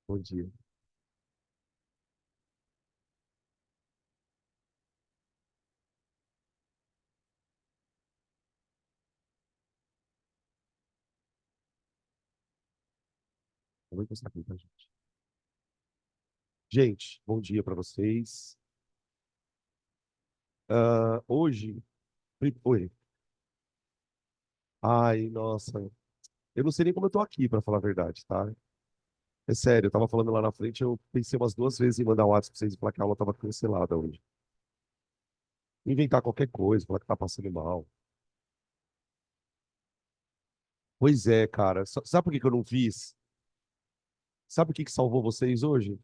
Bom dia. Eu vou encostar aqui, tá, gente? Gente, bom dia para vocês. Hoje, oi. Ai, nossa, eu não sei nem como eu tô aqui, para falar a verdade, tá? É sério, eu tava falando lá na frente, eu pensei umas duas vezes em mandar um WhatsApp pra vocês e falar que a aula tava cancelada hoje. Inventar qualquer coisa, falar que tá passando mal. Pois é, cara. Sabe por que que eu não fiz? Sabe o que que salvou vocês hoje?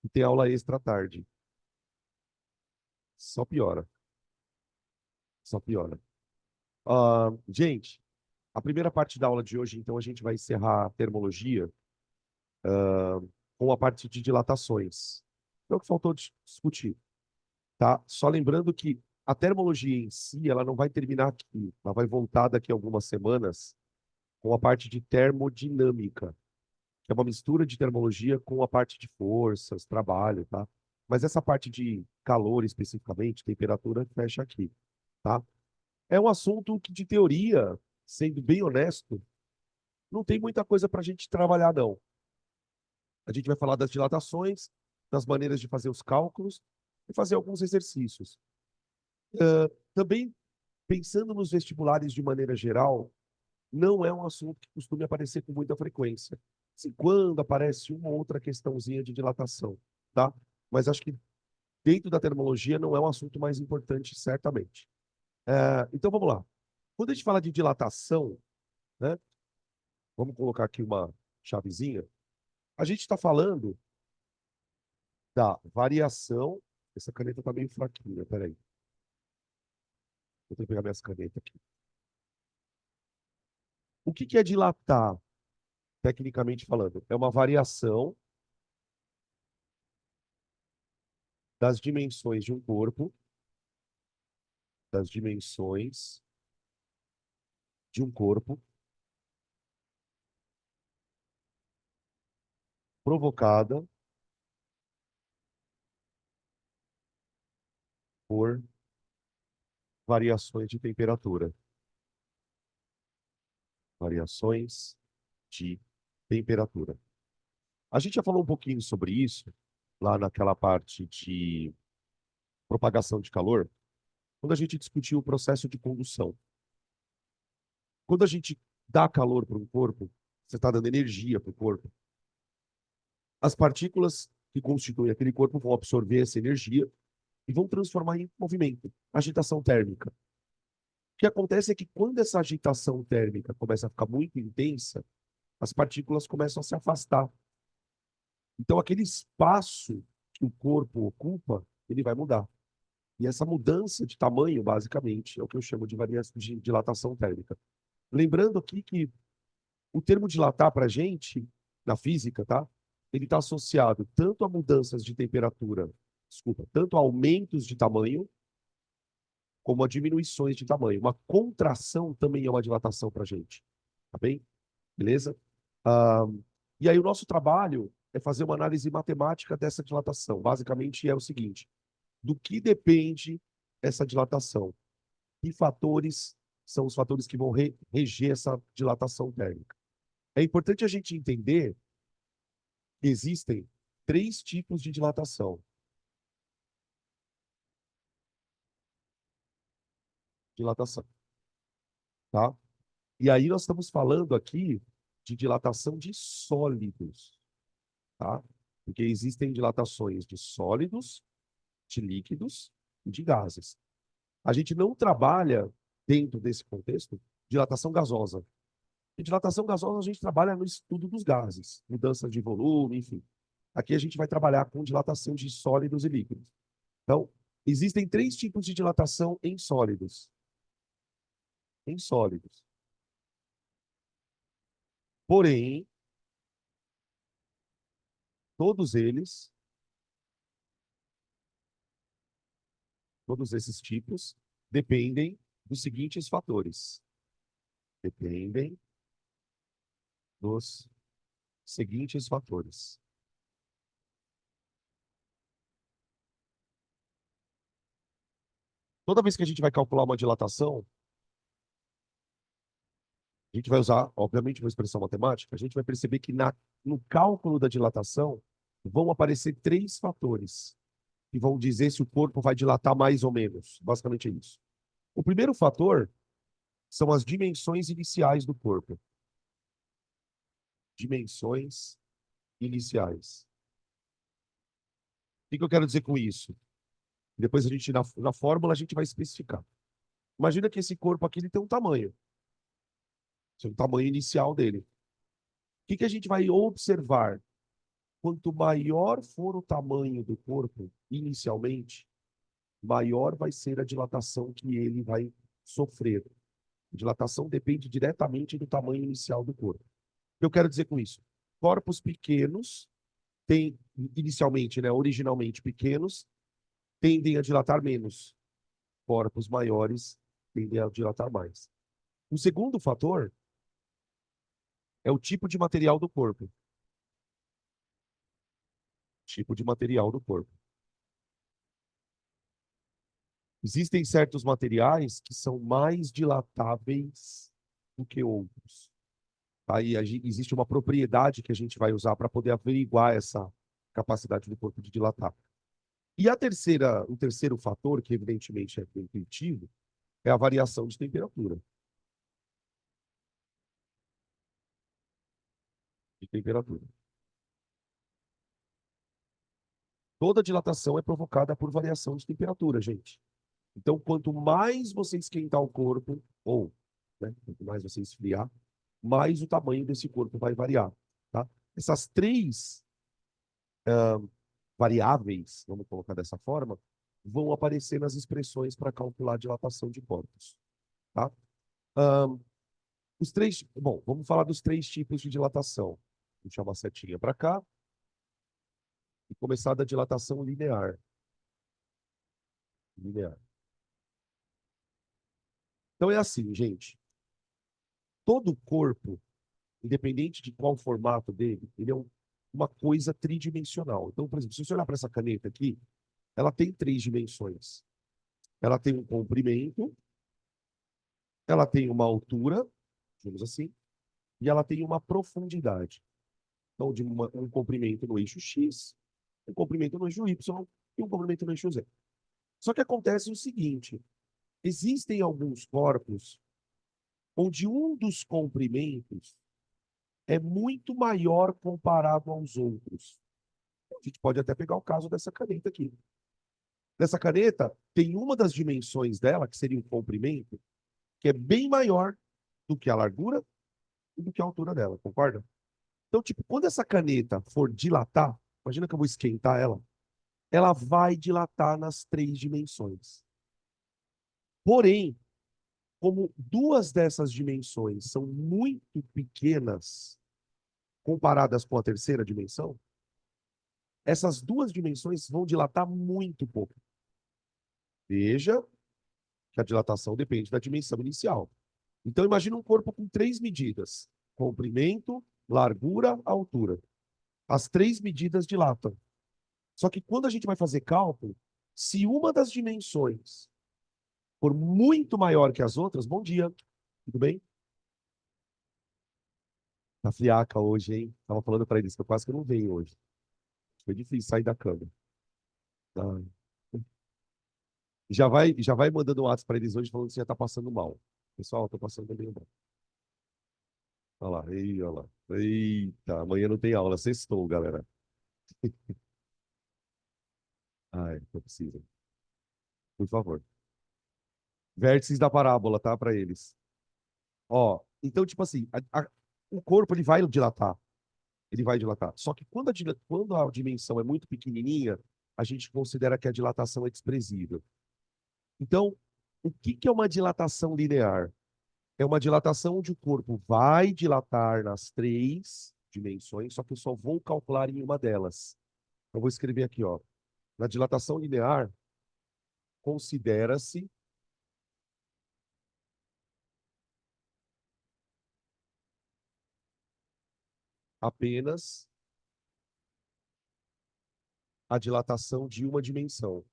Que tem aula extra à tarde. Só piora. Só piora. Gente, a primeira parte da aula de hoje, então, a gente vai encerrar a termologia com a parte de dilatações. É o que faltou discutir, tá? Só lembrando que a termologia em si, ela não vai terminar aqui. Ela vai voltar daqui a algumas semanas com a parte de termodinâmica, que é uma mistura de termologia com a parte de forças, trabalho, tá? Mas essa parte de calor especificamente, temperatura, fecha aqui, tá? É um assunto que, de teoria, sendo bem honesto, não tem muita coisa para a gente trabalhar, não. A gente vai falar das dilatações, das maneiras de fazer os cálculos e fazer alguns exercícios. Também, pensando nos vestibulares de maneira geral, não é um assunto que costume aparecer com muita frequência. Se quando aparece uma ou outra questãozinha de dilatação, tá? Mas acho que dentro da termologia não é um assunto mais importante, certamente. Então vamos lá. Quando a gente fala de dilatação, né? Vamos colocar aqui uma chavezinha. A gente está falando da variação. Essa caneta está meio fraquinha, peraí. Vou ter que pegar minhas canetas aqui. O que que é dilatar, tecnicamente falando? É uma variação das dimensões de um corpo, das dimensões de um corpo, provocada por variações de temperatura. Variações de temperatura. A gente já falou um pouquinho sobre isso lá naquela parte de propagação de calor, quando a gente discutiu o processo de condução. Quando a gente dá calor para um corpo, você está dando energia para o corpo. As partículas que constituem aquele corpo vão absorver essa energia e vão transformar em movimento, agitação térmica. O que acontece é que quando essa agitação térmica começa a ficar muito intensa, as partículas começam a se afastar. Então, aquele espaço que o corpo ocupa, ele vai mudar. E essa mudança de tamanho, basicamente, é o que eu chamo de variação de dilatação térmica. Lembrando aqui que o termo dilatar para a gente, na física, tá? Ele está associado tanto a mudanças de temperatura, desculpa, tanto a aumentos de tamanho, como a diminuições de tamanho. Uma contração também é uma dilatação para a gente, tá bem? Beleza? Ah, e aí o nosso trabalho é fazer uma análise matemática dessa dilatação. Basicamente é o seguinte: do que depende essa dilatação? Que fatores são os fatores que vão reger essa dilatação térmica? É importante a gente entender que existem três tipos de dilatação. Dilatação, tá? E aí nós estamos falando aqui de dilatação de sólidos, tá? Porque existem dilatações de sólidos, de líquidos e de gases. A gente não trabalha, dentro desse contexto, dilatação gasosa. E dilatação gasosa a gente trabalha no estudo dos gases, mudança de volume, enfim. Aqui a gente vai trabalhar com dilatação de sólidos e líquidos. Então, existem três tipos de dilatação em sólidos. Em sólidos. Porém, todos eles, todos esses tipos, dependem dos seguintes fatores. Dependem dos seguintes fatores. Toda vez que a gente vai calcular uma dilatação, a gente vai usar, obviamente, uma expressão matemática, a gente vai perceber que no cálculo da dilatação vão aparecer três fatores que vão dizer se o corpo vai dilatar mais ou menos. Basicamente é isso. O primeiro fator são as dimensões iniciais do corpo. Dimensões iniciais. O que eu quero dizer com isso? Depois a gente, na fórmula, a gente vai especificar. Imagina que esse corpo aqui ele tem um tamanho. Esse é o tamanho inicial dele. O que a gente vai observar? Quanto maior for o tamanho do corpo, inicialmente, maior vai ser a dilatação que ele vai sofrer. A dilatação depende diretamente do tamanho inicial do corpo. O que eu quero dizer com isso? Corpos pequenos têm, inicialmente, né, originalmente pequenos, tendem a dilatar menos. Corpos maiores tendem a dilatar mais. O segundo fator é o tipo de material do corpo. Tipo de material do corpo. Existem certos materiais que são mais dilatáveis do que outros. Aí existe uma propriedade que a gente vai usar para poder averiguar essa capacidade do corpo de dilatar. E o terceiro fator, que evidentemente é intuitivo, é a variação de temperatura. De temperatura. Toda dilatação é provocada por variação de temperatura, gente. Então, quanto mais você esquentar o corpo, ou né, quanto mais você esfriar, mais o tamanho desse corpo vai variar. Tá? Essas três variáveis, vamos colocar dessa forma, vão aparecer nas expressões para calcular a dilatação de corpos. Tá? Bom, vamos falar dos três tipos de dilatação. Vou chamar a setinha para cá e começar da dilatação linear. Linear. Então é assim, gente. Todo corpo, independente de qual formato dele, ele é uma coisa tridimensional. Então, por exemplo, se você olhar para essa caneta aqui, ela tem três dimensões. Ela tem um comprimento, ela tem uma altura, digamos assim, e ela tem uma profundidade. Então, um comprimento no eixo X, um comprimento no eixo Y e um comprimento no eixo Z. Só que acontece o seguinte: existem alguns corpos onde um dos comprimentos é muito maior comparado aos outros. A gente pode até pegar o caso dessa caneta aqui. Nessa caneta, tem uma das dimensões dela, que seria o comprimento, que é bem maior do que a largura e do que a altura dela, concorda? Então, tipo, quando essa caneta for dilatar, imagina que eu vou esquentar ela vai dilatar nas três dimensões. Porém, como duas dessas dimensões são muito pequenas comparadas com a terceira dimensão, essas duas dimensões vão dilatar muito pouco. Veja que a dilatação depende da dimensão inicial. Então, imagine um corpo com três medidas: comprimento, largura, altura. As três medidas dilatam. Só que quando a gente vai fazer cálculo, se uma das dimensões for muito maior que as outras, bom dia, tudo bem? Tá friaca hoje, hein? Tava falando para eles que eu quase que não venho hoje. Foi difícil sair da cama. Ah. Já vai mandando um WhatsApp para eles hoje falando que você já tá passando mal. Pessoal, eu tô passando bem mal. Olha lá, olha lá. Eita, amanhã não tem aula, sextou, galera. Ai, não precisa. Por favor. Vértices da parábola, tá? Para eles. Ó, então, tipo assim, o corpo ele vai dilatar. Ele vai dilatar. Só que quando a dimensão é muito pequenininha, a gente considera que a dilatação é desprezível. Então, o que é uma dilatação linear? É uma dilatação onde o corpo vai dilatar nas três dimensões, só que eu só vou calcular em uma delas. Eu vou escrever aqui, ó. Na dilatação linear, considera-se apenas a dilatação de uma dimensão.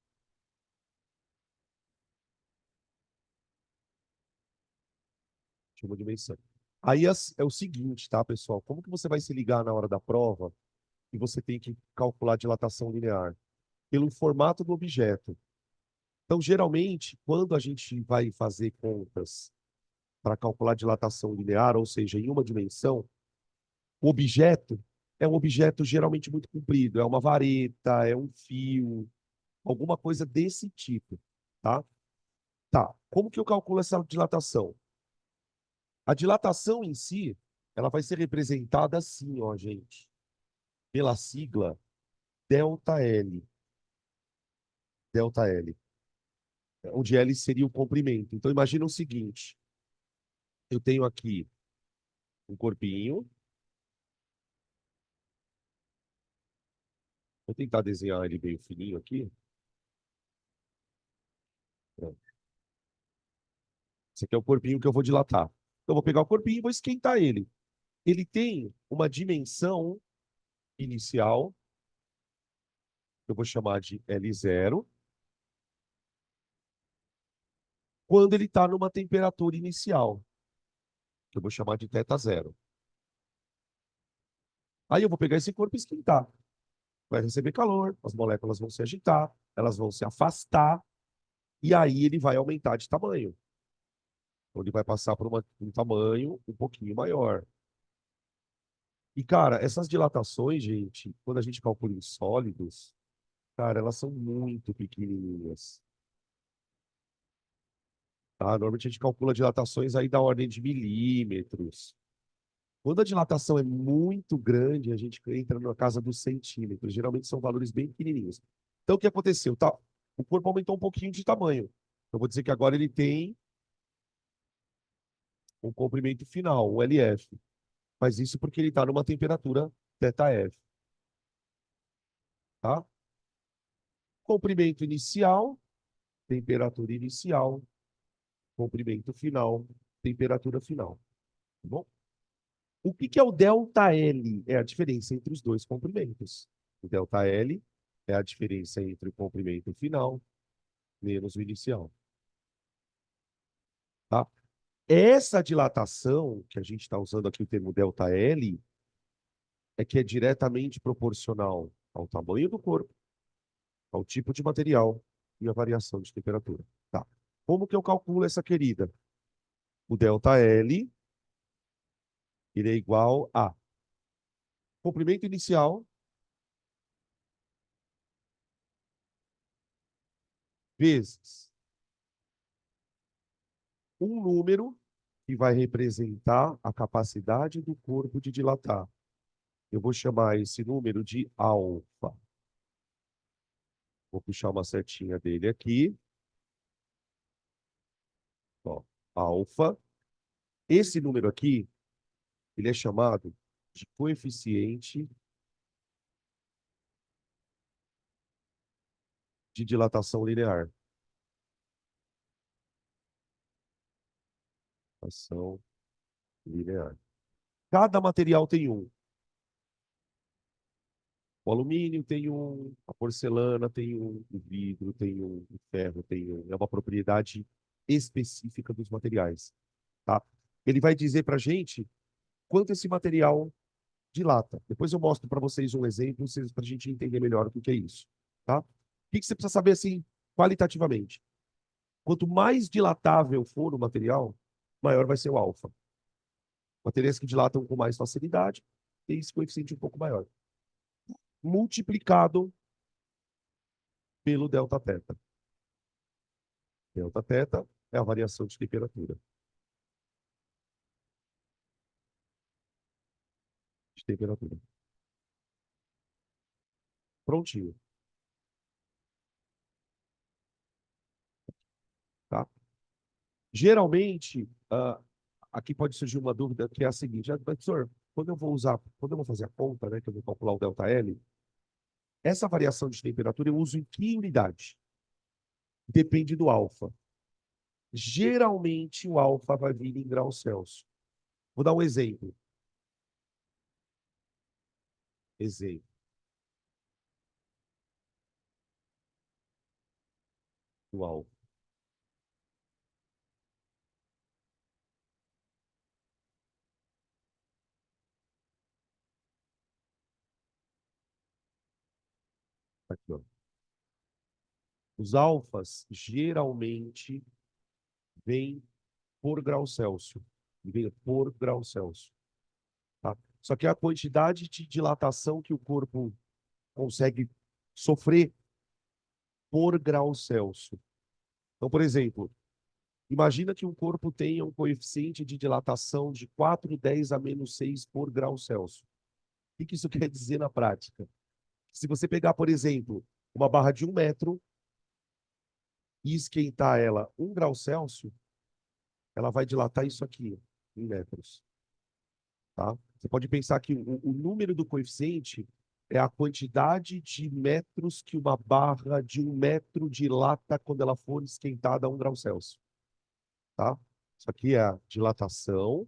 de uma dimensão. Aí é o seguinte, tá, pessoal? Como que você vai se ligar na hora da prova e você tem que calcular a dilatação linear? Pelo formato do objeto. Então, geralmente, quando a gente vai fazer contas para calcular dilatação linear, ou seja, em uma dimensão, o objeto é um objeto geralmente muito comprido, é uma vareta, é um fio, alguma coisa desse tipo, tá? Tá. Como que eu calculo essa dilatação? A dilatação em si, ela vai ser representada assim, ó, gente, pela sigla delta L. Delta L, onde L seria o comprimento. Então, imagina o seguinte: eu tenho aqui um corpinho. Vou tentar desenhar ele meio fininho aqui. Pronto. Esse aqui é o corpinho que eu vou dilatar. Então, eu vou pegar o corpinho e vou esquentar ele. Ele tem uma dimensão inicial, que eu vou chamar de L0, quando ele está numa temperatura inicial, que eu vou chamar de θ0. Aí eu vou pegar esse corpo e esquentar. Vai receber calor, as moléculas vão se agitar, elas vão se afastar, e aí ele vai aumentar de tamanho. Então, ele vai passar por um tamanho um pouquinho maior. E, cara, essas dilatações, gente, quando a gente calcula em sólidos, cara, elas são muito pequenininhas. Tá? Normalmente a gente calcula dilatações aí da ordem de milímetros. Quando a dilatação é muito grande, a gente entra na casa dos centímetros. Geralmente são valores bem pequenininhos. Então, o que aconteceu? Tá, o corpo aumentou um pouquinho de tamanho. Eu vou dizer que agora ele tem um comprimento final, um LF. Mas isso porque ele está numa temperatura ΔF. Tá? Comprimento inicial, temperatura inicial, comprimento final, temperatura final. Tá bom? O que que é o delta L? É a diferença entre os dois comprimentos. O delta L é a diferença entre o comprimento final menos o inicial. Tá? Essa dilatação, que a gente está usando aqui o termo delta L, é que é diretamente proporcional ao tamanho do corpo, ao tipo de material e à variação de temperatura. Tá. Como que eu calculo essa querida? O delta L, ele é igual a comprimento inicial vezes um número que vai representar a capacidade do corpo de dilatar. Eu vou chamar esse número de alfa. Vou puxar uma setinha dele aqui. Ó, alfa. Esse número aqui, ele é chamado de coeficiente de dilatação linear. Dilatação linear. Cada material tem um. O alumínio tem um, a porcelana tem um, o vidro tem um, o ferro tem um. É uma propriedade específica dos materiais, tá? Ele vai dizer para a gente quanto esse material dilata. Depois eu mostro para vocês um exemplo para a gente entender melhor o que é isso, tá? O que você precisa saber assim qualitativamente? Quanto mais dilatável for o material, maior vai ser o alfa. Materiais que dilatam com mais facilidade têm esse coeficiente um pouco maior. Multiplicado pelo delta teta. Delta teta é a variação de temperatura. De temperatura. Prontinho, tá? Geralmente, aqui pode surgir uma dúvida que é a seguinte: professor, quando eu vou fazer a conta, né, que eu vou calcular o delta L, essa variação de temperatura eu uso em que unidade? Depende do alfa. Geralmente o alfa vai vir em graus Celsius. Vou dar um exemplo. Exemplo. Do alfa. Aqui, ó. Os alfas geralmente vêm por grau Celsius. Vêm por grau Celsius. Tá? Só que a quantidade de dilatação que o corpo consegue sofrer por grau Celsius. Então, por exemplo, imagina que um corpo tenha um coeficiente de dilatação de 4,10 a menos 6 por grau Celsius. O que isso quer dizer na prática? Se você pegar, por exemplo, uma barra de 1 metro e esquentar ela 1 grau Celsius, ela vai dilatar isso aqui em metros. Tá? Você pode pensar que o número do coeficiente é a quantidade de metros que uma barra de 1 metro dilata quando ela for esquentada a 1 grau Celsius. Tá? Isso aqui é a dilatação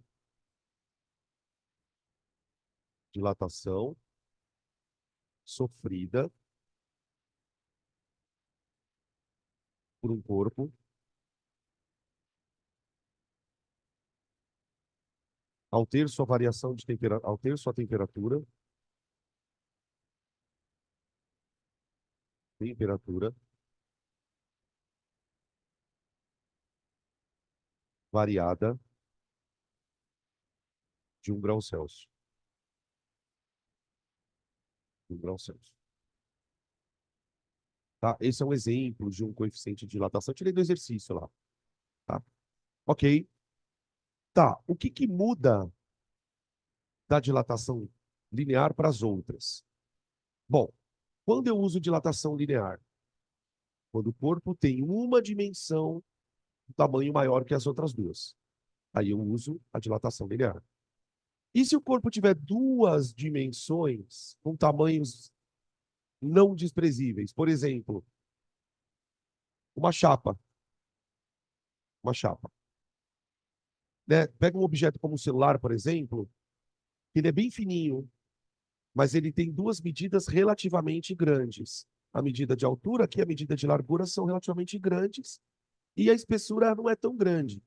sofrida por um corpo ao ter sua variação de temperatura, ao ter sua temperatura variada de 1 grau Celsius. 1 grau Celsius. Tá? Esse é um exemplo de um coeficiente de dilatação. Eu tirei do exercício lá. Tá? Ok. Tá. O que que muda da dilatação linear para as outras? Bom, quando eu uso dilatação linear? Quando o corpo tem uma dimensão de tamanho maior que as outras duas. Aí eu uso a dilatação linear. E se o corpo tiver duas dimensões com tamanhos não desprezíveis? Por exemplo, uma chapa. Uma chapa. Né? Pega um objeto como um celular, por exemplo, que ele é bem fininho, mas ele tem duas medidas relativamente grandes. A medida de altura aqui e a medida de largura são relativamente grandes e a espessura não é tão grande.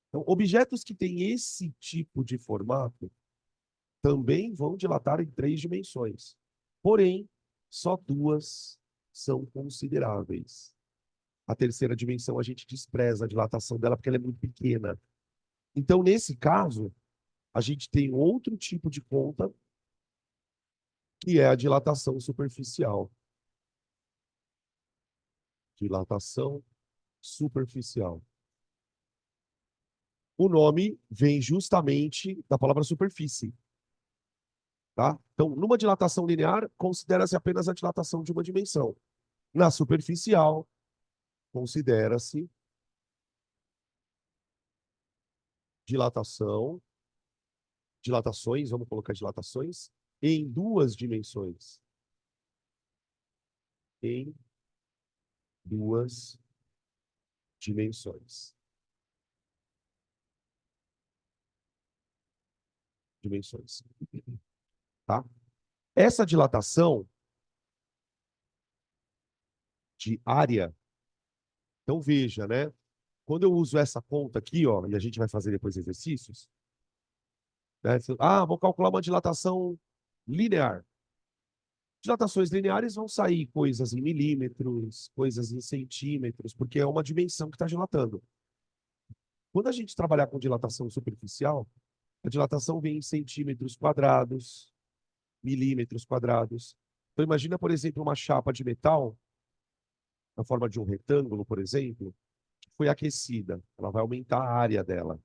Então, objetos que têm esse tipo de formato também vão dilatar em 3 dimensões. Porém, só duas são consideráveis. A terceira dimensão a gente despreza a dilatação dela porque ela é muito pequena. Então, nesse caso, a gente tem outro tipo de conta, que é a dilatação superficial. Dilatação superficial. O nome vem justamente da palavra superfície. Tá? Então, numa dilatação linear, considera-se apenas a dilatação de uma dimensão. Na superficial, considera-se dilatação, dilatações, vamos colocar dilatações, em duas dimensões. Em duas dimensões. Dimensões. Tá? Essa dilatação de área, então veja, né? Quando eu uso essa conta aqui, ó, e a gente vai fazer depois exercícios, né? Vou calcular uma dilatação linear. Dilatações lineares vão sair coisas em milímetros, coisas em centímetros, porque é uma dimensão que está dilatando. Quando a gente trabalhar com dilatação superficial, a dilatação vem em centímetros quadrados, milímetros quadrados. Então, imagina, por exemplo, uma chapa de metal, na forma de um retângulo, por exemplo, que foi aquecida. Ela vai aumentar a área dela,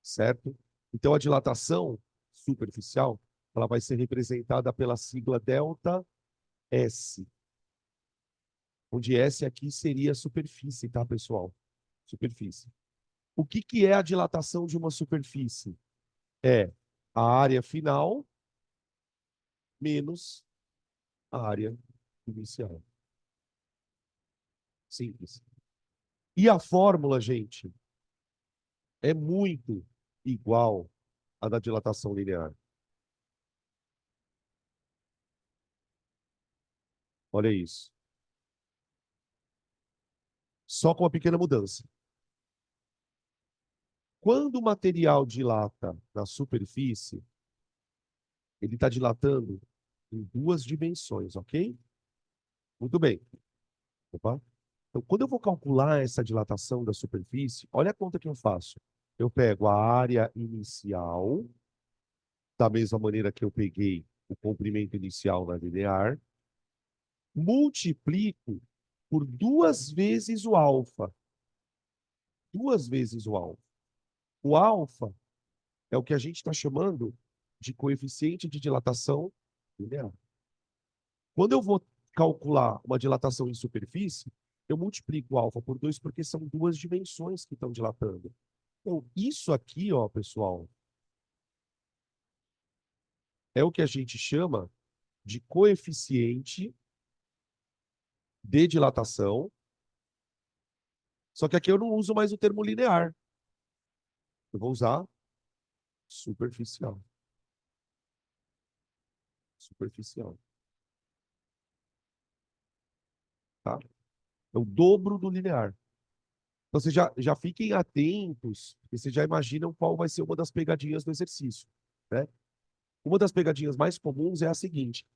certo? Então, a dilatação superficial, ela vai ser representada pela sigla delta S, onde S aqui seria superfície, tá, pessoal? Superfície. O que que é a dilatação de uma superfície? É a área final menos a área inicial. Simples. E a fórmula, gente, é muito igual à da dilatação linear. Olha isso. Só com uma pequena mudança. Quando o material dilata na superfície, ele está dilatando em duas dimensões, ok? Muito bem. Opa. Então, quando eu vou calcular essa dilatação da superfície, olha a conta que eu faço. Eu pego a área inicial, da mesma maneira que eu peguei o comprimento inicial na linear, multiplico por duas vezes o alfa. Duas vezes o alfa. O alfa é o que a gente está chamando de coeficiente de dilatação linear. Quando eu vou calcular uma dilatação em superfície, eu multiplico o alfa por 2 porque são duas dimensões que estão dilatando. Então, isso aqui, ó, pessoal, é o que a gente chama de coeficiente de dilatação, só que aqui eu não uso mais o termo linear. Eu vou usar superficial. Superficial. Tá? É o dobro do linear. Então, vocês já fiquem atentos, porque vocês já imaginam qual vai ser uma das pegadinhas do exercício, né? Uma das pegadinhas mais comuns é a seguinte: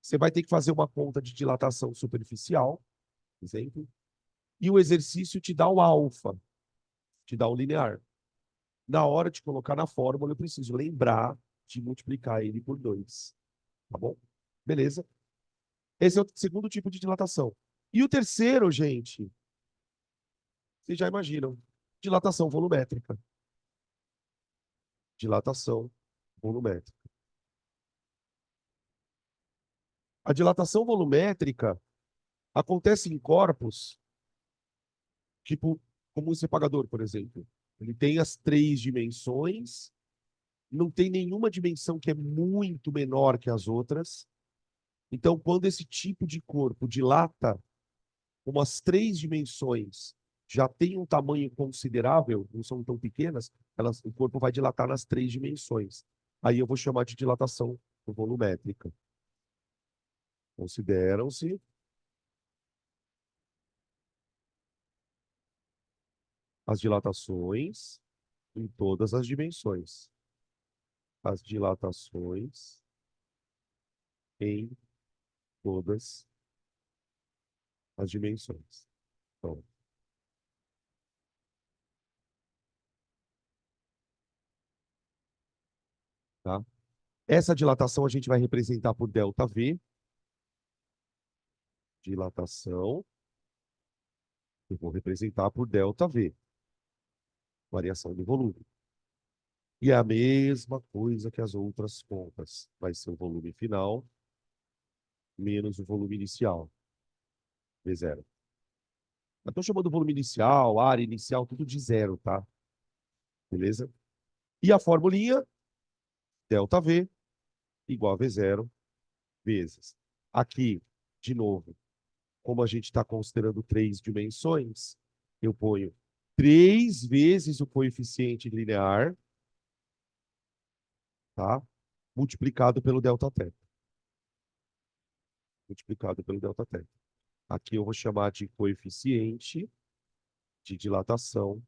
você vai ter que fazer uma conta de dilatação superficial, por exemplo, e o exercício te dá o alfa, te dá o linear. Na hora de colocar na fórmula, eu preciso lembrar de multiplicar ele por 2. Tá bom? Beleza? Esse é o segundo tipo de dilatação. E o terceiro, gente, vocês já imaginam, dilatação volumétrica. Dilatação volumétrica. A dilatação volumétrica acontece em corpos, tipo, como um separador, por exemplo. Ele tem as três dimensões, não tem nenhuma dimensão que é muito menor que as outras. Então, quando esse tipo de corpo dilata, como as três dimensões já tem um tamanho considerável, não são tão pequenas, o corpo vai dilatar nas três dimensões. Aí eu vou chamar de dilatação volumétrica. Consideram-se as dilatações em todas as dimensões. As dilatações em todas as dimensões. Então, tá? Essa dilatação a gente vai representar por ΔV. Dilatação, eu vou representar por ΔV. Variação de volume. E é a mesma coisa que as outras contas. Vai ser o volume final menos o volume inicial. V0. Eu estou chamando o volume inicial, área inicial, tudo de zero, tá? Beleza? E a formulinha, ΔV igual a V0 vezes. Aqui, de novo, como a gente está considerando três dimensões, eu ponho 3 vezes o coeficiente linear, tá? Multiplicado pelo ΔT. Multiplicado pelo ΔT. Aqui eu vou chamar de coeficiente de dilatação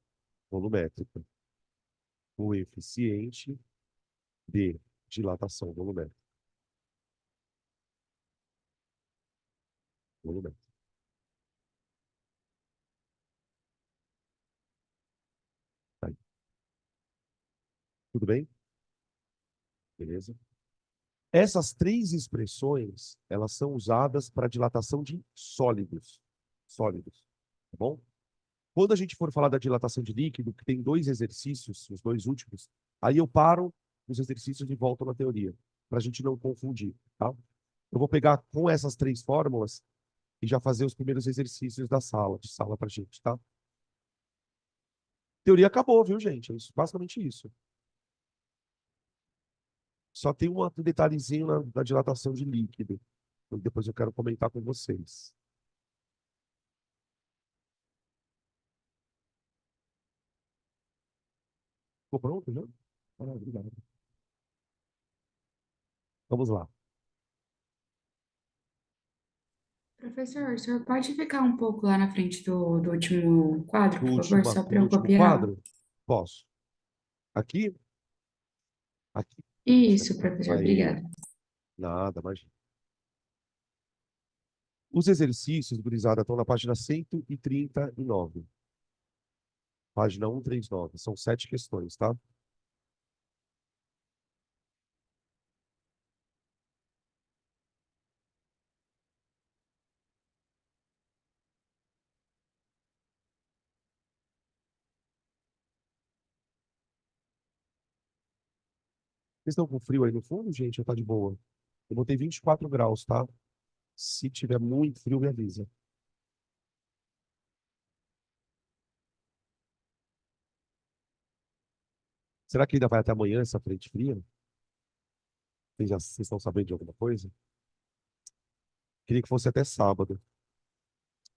volumétrica. Coeficiente de dilatação volumétrica. Volumétrica. Tá aí. Tudo bem? Beleza? Essas três expressões, elas são usadas para dilatação de sólidos. Sólidos. Tá bom? Quando a gente for falar da dilatação de líquido, que tem dois exercícios, os dois últimos, aí eu paro os exercícios e volto na teoria, para a gente não confundir, tá? Eu vou pegar com essas três fórmulas e já fazer os primeiros exercícios da sala, de sala para a gente, tá? Teoria acabou, viu, gente? É basicamente isso. Só tem um detalhezinho na dilatação de líquido. Depois eu quero comentar com vocês. Ficou pronto já? Ah, obrigado. Vamos lá. Professor, o senhor pode ficar um pouco lá na frente do último quadro, por favor, só Do para eu último copiar? quadro? Posso. Aqui? Aqui. Isso, professor, Aí. obrigada. Nada, imagina. Os exercícios, gurizada, estão na página 139. Página 139. São 7 questões, tá? Vocês estão com frio aí no fundo, gente? Ou tá de boa? Eu botei 24 graus, tá? Se tiver muito frio, me avisa. Será que ainda vai até amanhã essa frente fria? Vocês estão sabendo de alguma coisa? Queria que fosse até sábado,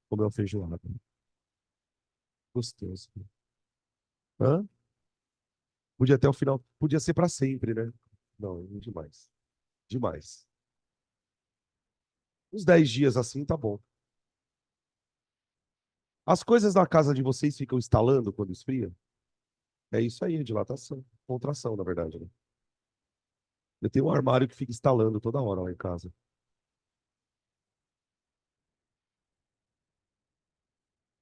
comer uma feijoada. Gostoso. Hã? Podia até o final. Podia ser para sempre, né? Não, demais. Demais. Uns 10 dias assim, tá bom. As coisas na casa de vocês ficam instalando quando esfria? É isso aí, dilatação. Contração, na verdade, né? Eu tenho um armário que fica instalando toda hora lá em casa.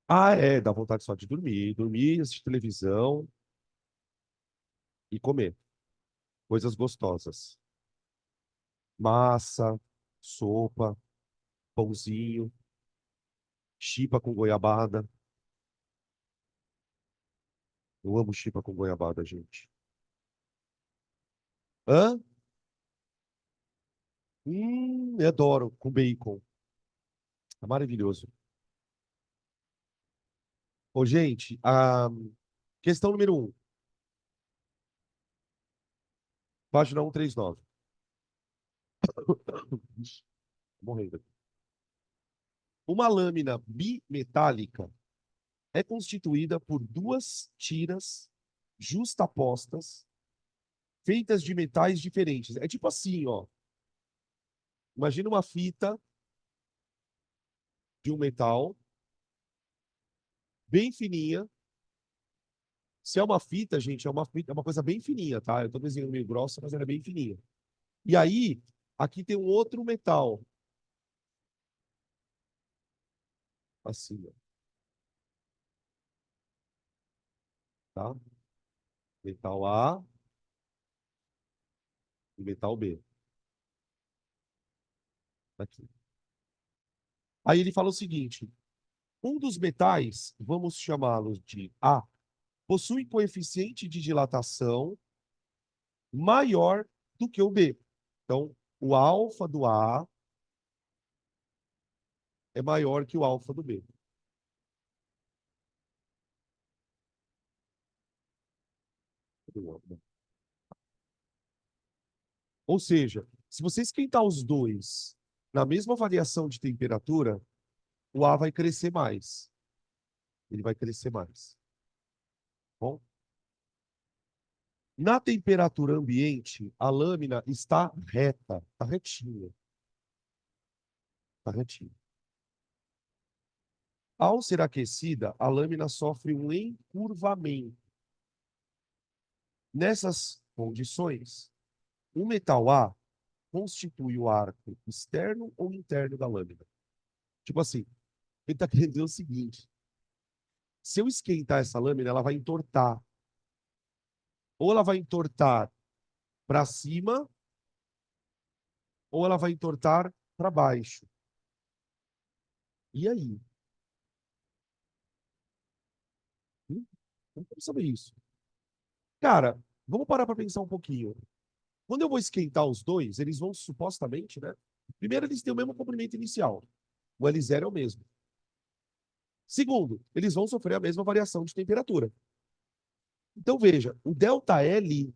Ah, é, dá vontade só de dormir. Dormir, assistir televisão e comer. Coisas gostosas. Massa, sopa, pãozinho, chipa com goiabada. Eu amo chipa com goiabada, gente. Hã? Eu adoro, com bacon. É maravilhoso. Ô, gente, a questão número 1, página 139. Ixi, morrendo aqui. Uma lâmina bimetálica é constituída por duas tiras justapostas, feitas de metais diferentes. É tipo assim, ó. Imagina uma fita de um metal bem fininha. Se é uma fita, gente, é uma fita, é uma coisa bem fininha, tá? Eu tô desenhando meio grossa, mas ela é bem fininha. E aí, aqui tem um outro metal, assim, ó, tá? Metal A e metal B. Aqui. Aí ele fala o seguinte: um dos metais, vamos chamá-lo de A, possui coeficiente de dilatação maior do que o B. Então, o alfa do A é maior que o alfa do B. Ou seja, se você esquentar os dois na mesma variação de temperatura, o A vai crescer mais. Ele vai crescer mais. Bom, na temperatura ambiente, a lâmina está reta, está retinha, está retinha. Ao ser aquecida, a lâmina sofre um encurvamento. Nessas condições, o metal A constitui o arco externo ou interno da lâmina. Tipo assim, ele está querendo dizer o seguinte: se eu esquentar essa lâmina, ela vai entortar. Ou ela vai entortar para cima, ou ela vai entortar para baixo. E aí? Como saber isso? Cara, vamos parar para pensar um pouquinho. Quando eu vou esquentar os dois, eles vão supostamente, né? Primeiro, eles têm o mesmo comprimento inicial. O L0 é o mesmo. Segundo, eles vão sofrer a mesma variação de temperatura. Então, veja, o delta L,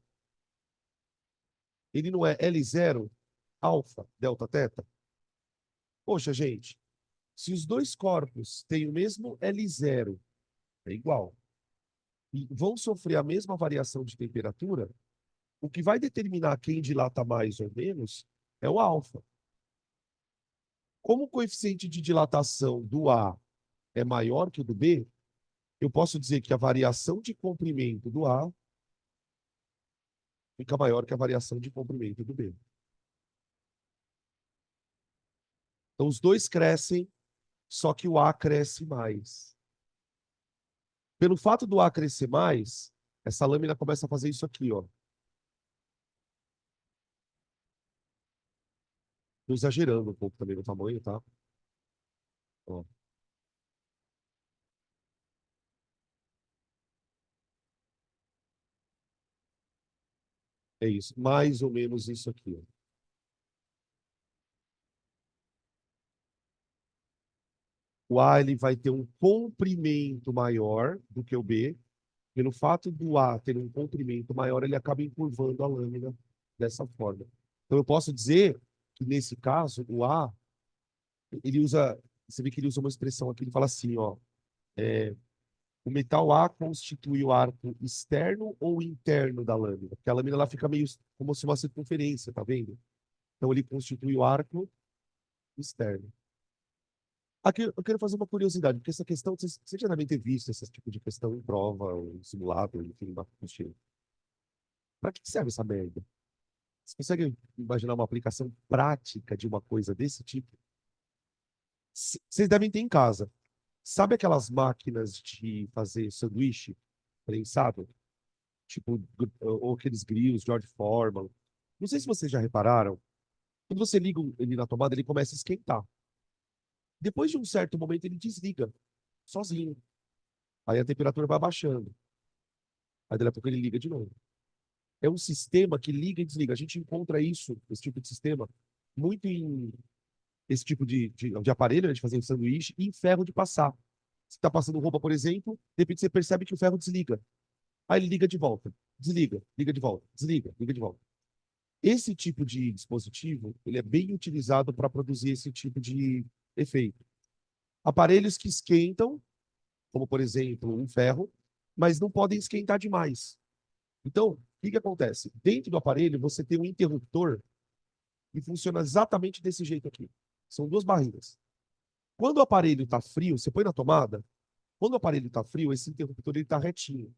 ele não é L0, alfa, delta teta? Poxa, gente, se os dois corpos têm o mesmo L0, é igual, e vão sofrer a mesma variação de temperatura, o que vai determinar quem dilata mais ou menos é o alfa. Como o coeficiente de dilatação do A é maior que o do B, eu posso dizer que a variação de comprimento do A fica maior que a variação de comprimento do B. Então, os dois crescem, só que o A cresce mais. Pelo fato do A crescer mais, essa lâmina começa a fazer isso aqui, ó. Estou exagerando um pouco também no tamanho, tá? Ó, é isso, mais ou menos isso aqui, ó. O A ele vai ter um comprimento maior do que o B. Pelo fato do A ter um comprimento maior, ele acaba encurvando a lâmina dessa forma. Então, eu posso dizer que, nesse caso, o A, ele usa, você vê que ele usa uma expressão aqui, ele fala assim, ó, o metal A constitui o arco externo ou interno da lâmina, porque a lâmina ela fica meio como se uma circunferência, tá vendo? Então, ele constitui o arco externo. Aqui eu quero fazer uma curiosidade, porque essa questão, você já devem ter visto esse tipo de questão em prova, ou em simulado, enfim, uma apostila. Para que serve essa merda? Você consegue imaginar uma aplicação prática de uma coisa desse tipo? Vocês devem ter em casa. Sabe aquelas máquinas de fazer sanduíche prensado? Tipo, ou aqueles grills, George Foreman. Não sei se vocês já repararam. Quando você liga ele na tomada, ele começa a esquentar. Depois de um certo momento, ele desliga, sozinho. Aí a temperatura vai baixando. Aí daqui a pouco ele liga de novo. É um sistema que liga e desliga. A gente encontra isso, esse tipo de sistema, muito em esse tipo de aparelho, né, de fazer um sanduíche, e em ferro de passar. Você está passando roupa, por exemplo, de repente você percebe que o ferro desliga. Aí ele liga de volta, desliga, liga de volta, desliga, liga de volta. Esse tipo de dispositivo, ele é bem utilizado para produzir esse tipo de efeito. Aparelhos que esquentam, como por exemplo um ferro, mas não podem esquentar demais. Então, o que que acontece? Dentro do aparelho, você tem um interruptor que funciona exatamente desse jeito aqui. São duas barrinhas. Quando o aparelho está frio, você põe na tomada. Quando o aparelho está frio, esse interruptor está retinho.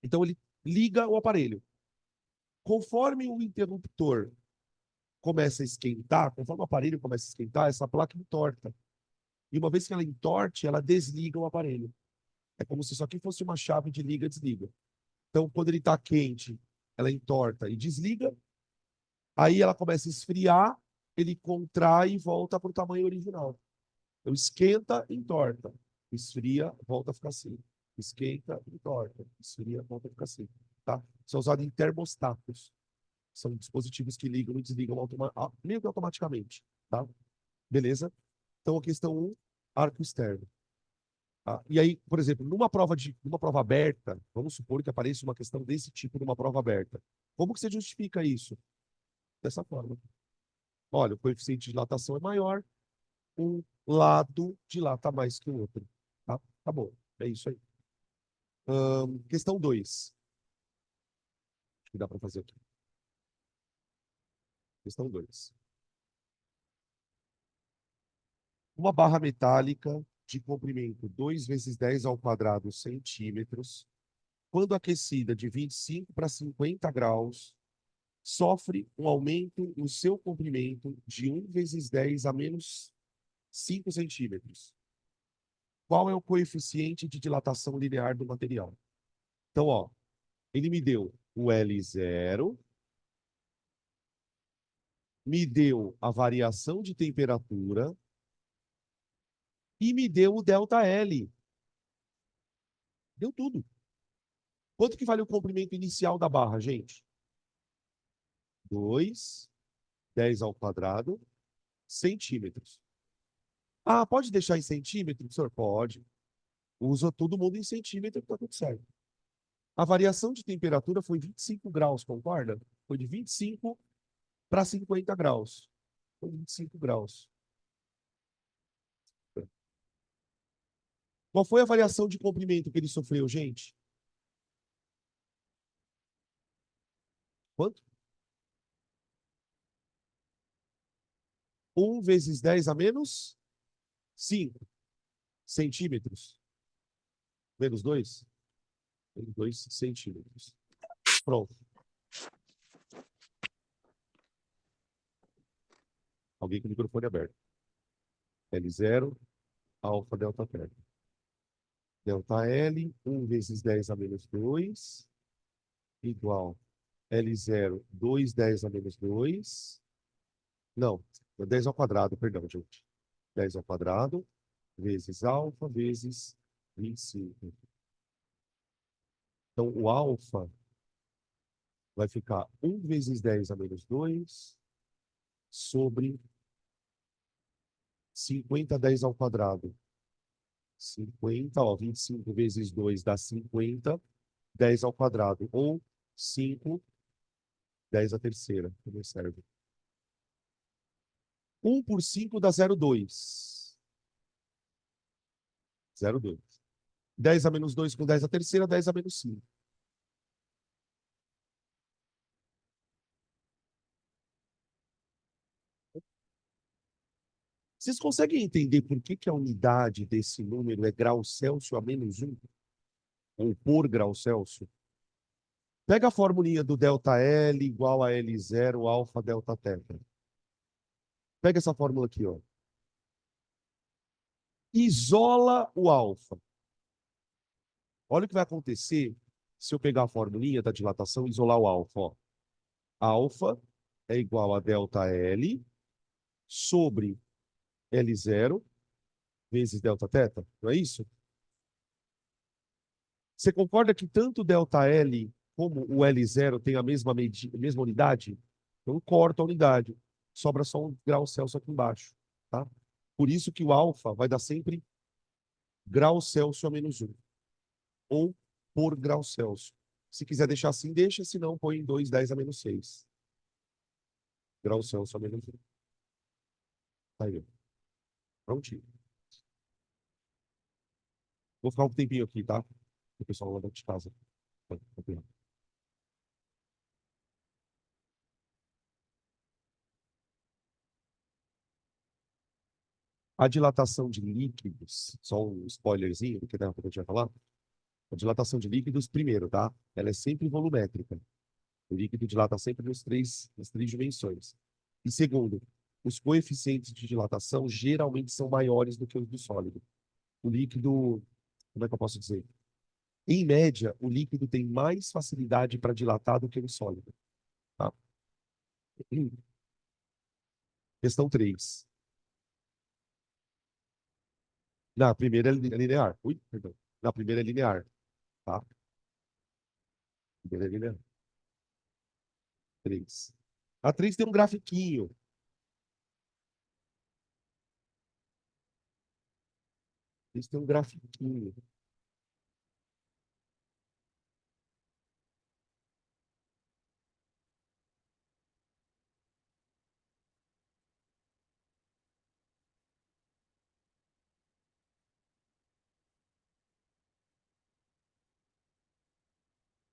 Então, ele liga o aparelho. Conforme o interruptor começa a esquentar, conforme o aparelho começa a esquentar, essa placa entorta. E uma vez que ela entorte, ela desliga o aparelho. É como se isso aqui fosse uma chave de liga-desliga. Então, quando ele está quente, ela entorta e desliga. Aí ela começa a esfriar, ele contrai e volta para o tamanho original. Então, esquenta, entorta. Esfria, volta a ficar assim. Esquenta, entorta. Esfria, volta a ficar assim. Tá? São usados em termostatos. São dispositivos que ligam e desligam meio que automaticamente. Tá? Beleza? Então, a questão 1, arco externo. Tá? E aí, por exemplo, numa prova aberta, vamos supor que apareça uma questão desse tipo numa prova aberta. Como que você justifica isso? Dessa forma. Olha, o coeficiente de dilatação é maior, um lado dilata mais que o outro. Tá? Tá bom. É isso aí. Questão 2. Que dá para fazer aqui. Questão 2. Uma barra metálica de comprimento 2 vezes 10 ao quadrado centímetros, quando aquecida de 25 para 50 graus, sofre um aumento no seu comprimento de 1 vezes 10 a menos 5 centímetros. Qual é o coeficiente de dilatação linear do material? Então, ó, ele me deu o L0, me deu a variação de temperatura e me deu o delta L. Deu tudo. Quanto que vale o comprimento inicial da barra, gente? 2, 10 ao quadrado, centímetros. Ah, pode deixar em centímetros, senhor? Pode. Usa todo mundo em centímetro, tá tudo certo. A variação de temperatura foi 25 graus, concorda? Foi de 25 para 50 graus. Foi 25 graus. Qual foi a variação de comprimento que ele sofreu, gente? Quanto? 1 vezes 10 a menos 5 centímetros. Menos 2? Menos 2 centímetros. Pronto. Alguém com o microfone aberto. L0, alfa, delta teta. Delta L, 1 vezes 10 a menos 2, igual L0, 2, 10 a menos 2. Não, 10 ao quadrado, perdão, gente. 10 ao quadrado, vezes alfa, vezes 25. Então, o alfa vai ficar 1 vezes 10 a menos 2 sobre 50, 10 ao quadrado. 50, ó, 25 vezes 2 dá 50, 10 ao quadrado. Ou 5, 10 à terceira. Também serve. 1 por 5 dá 0,2. 0,2. 10 a menos 2 com 10 à terceira, 10 a menos 5. Vocês conseguem entender por que a unidade desse número é grau Celsius a menos 1? Ou por grau Celsius? Pega a formulinha do ΔL igual a L0 alfa delta teta. Pega essa fórmula aqui, ó. Isola o alfa. Olha o que vai acontecer se eu pegar a formulinha da dilatação e isolar o alfa. Ó. Alfa é igual a ΔL sobre L0 vezes delta teta. Não é isso? Você concorda que tanto ΔL como o L0 tem a mesma unidade? Então, corta a unidade. Sobra só um grau Celsius aqui embaixo. Tá? Por isso que o alfa vai dar sempre grau Celsius a menos 1. Ou por grau Celsius. Se quiser deixar assim, deixa. Se não, põe 2, 10 a menos 6. Grau Celsius a menos 1. Tá aí. Prontinho. Vou ficar um tempinho aqui, tá? O pessoal lá de casa. Tá, tá bem. A dilatação de líquidos, só um spoilerzinho do que eu tinha falar. A dilatação de líquidos, primeiro, tá? Ela é sempre volumétrica. O líquido dilata sempre nas três dimensões. E segundo, os coeficientes de dilatação geralmente são maiores do que os do sólido. O líquido, como é que eu posso dizer? Em média, o líquido tem mais facilidade para dilatar do que o sólido. Tá? Questão 3. Na primeira é linear. Ui, perdão. Na primeira é linear. Tá? Primeira é linear. 3. A 3 tem um grafiquinho. Eles têm um grafiquinho.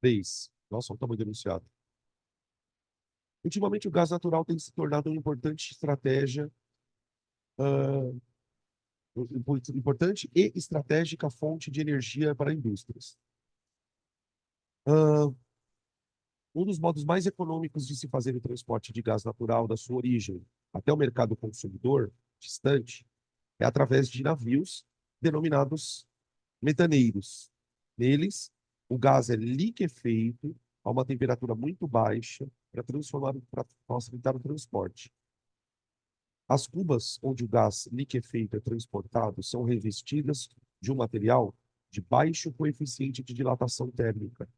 Três. Nossa, olha o tamanho do enunciado. Ultimamente, o gás natural tem se tornado uma importante estratégia, ah, importante e estratégica fonte de energia para indústrias. Ah, um dos modos mais econômicos de se fazer o transporte de gás natural da sua origem até o mercado consumidor distante é através de navios denominados metaneiros. Neles, o gás é liquefeito a uma temperatura muito baixa para facilitar o transporte. As cubas onde o gás liquefeito é transportado são revestidas de um material de baixo coeficiente de dilatação térmica,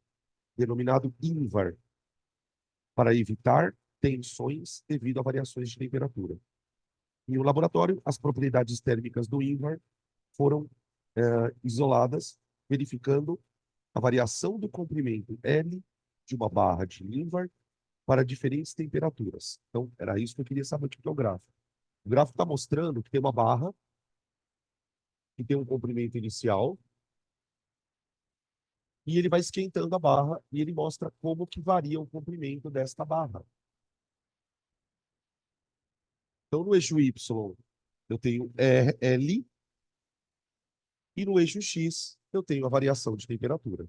denominado ímbar, para evitar tensões devido a variações de temperatura. Em um laboratório, as propriedades térmicas do ímbar foram isoladas, verificando a variação do comprimento L de uma barra de ímbar para diferentes temperaturas. Então, era isso que eu queria saber aqui do gráfico. O gráfico está mostrando que tem uma barra que tem um comprimento inicial e ele vai esquentando a barra e ele mostra como que varia o comprimento desta barra. Então, no eixo Y, eu tenho L e no eixo X, eu tenho a variação de temperatura.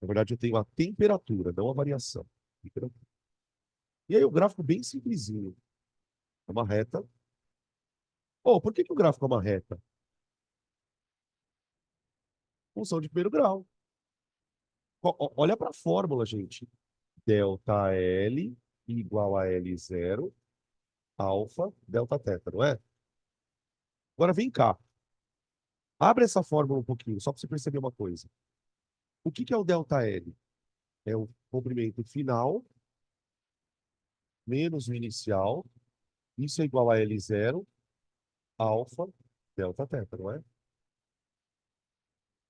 Na verdade, eu tenho a temperatura, não a variação. Temperatura. E aí, o gráfico bem simplesinho. É uma reta. Oh, por que que o gráfico é uma reta? Função de primeiro grau. Olha para a fórmula, gente. Delta L igual a L0, alfa, delta teta, não é? Agora vem cá. Abre essa fórmula um pouquinho, só para você perceber uma coisa. O que que é o delta L? É o comprimento final menos o inicial. Isso é igual a L0, alfa, delta teta, não é?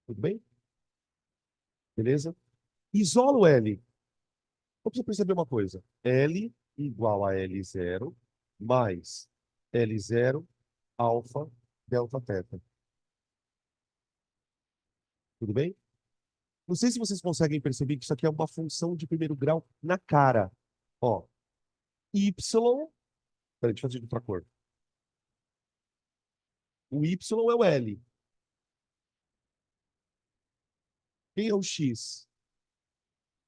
Tudo bem? Beleza? Isola o L. Só para você perceber uma coisa. L igual a L0 mais L0, alfa, delta teta. Tudo bem? Não sei se vocês conseguem perceber que isso aqui é uma função de primeiro grau na cara. Ó, y. Peraí, deixa eu fazer de outra cor. O y é o L. Quem é o x?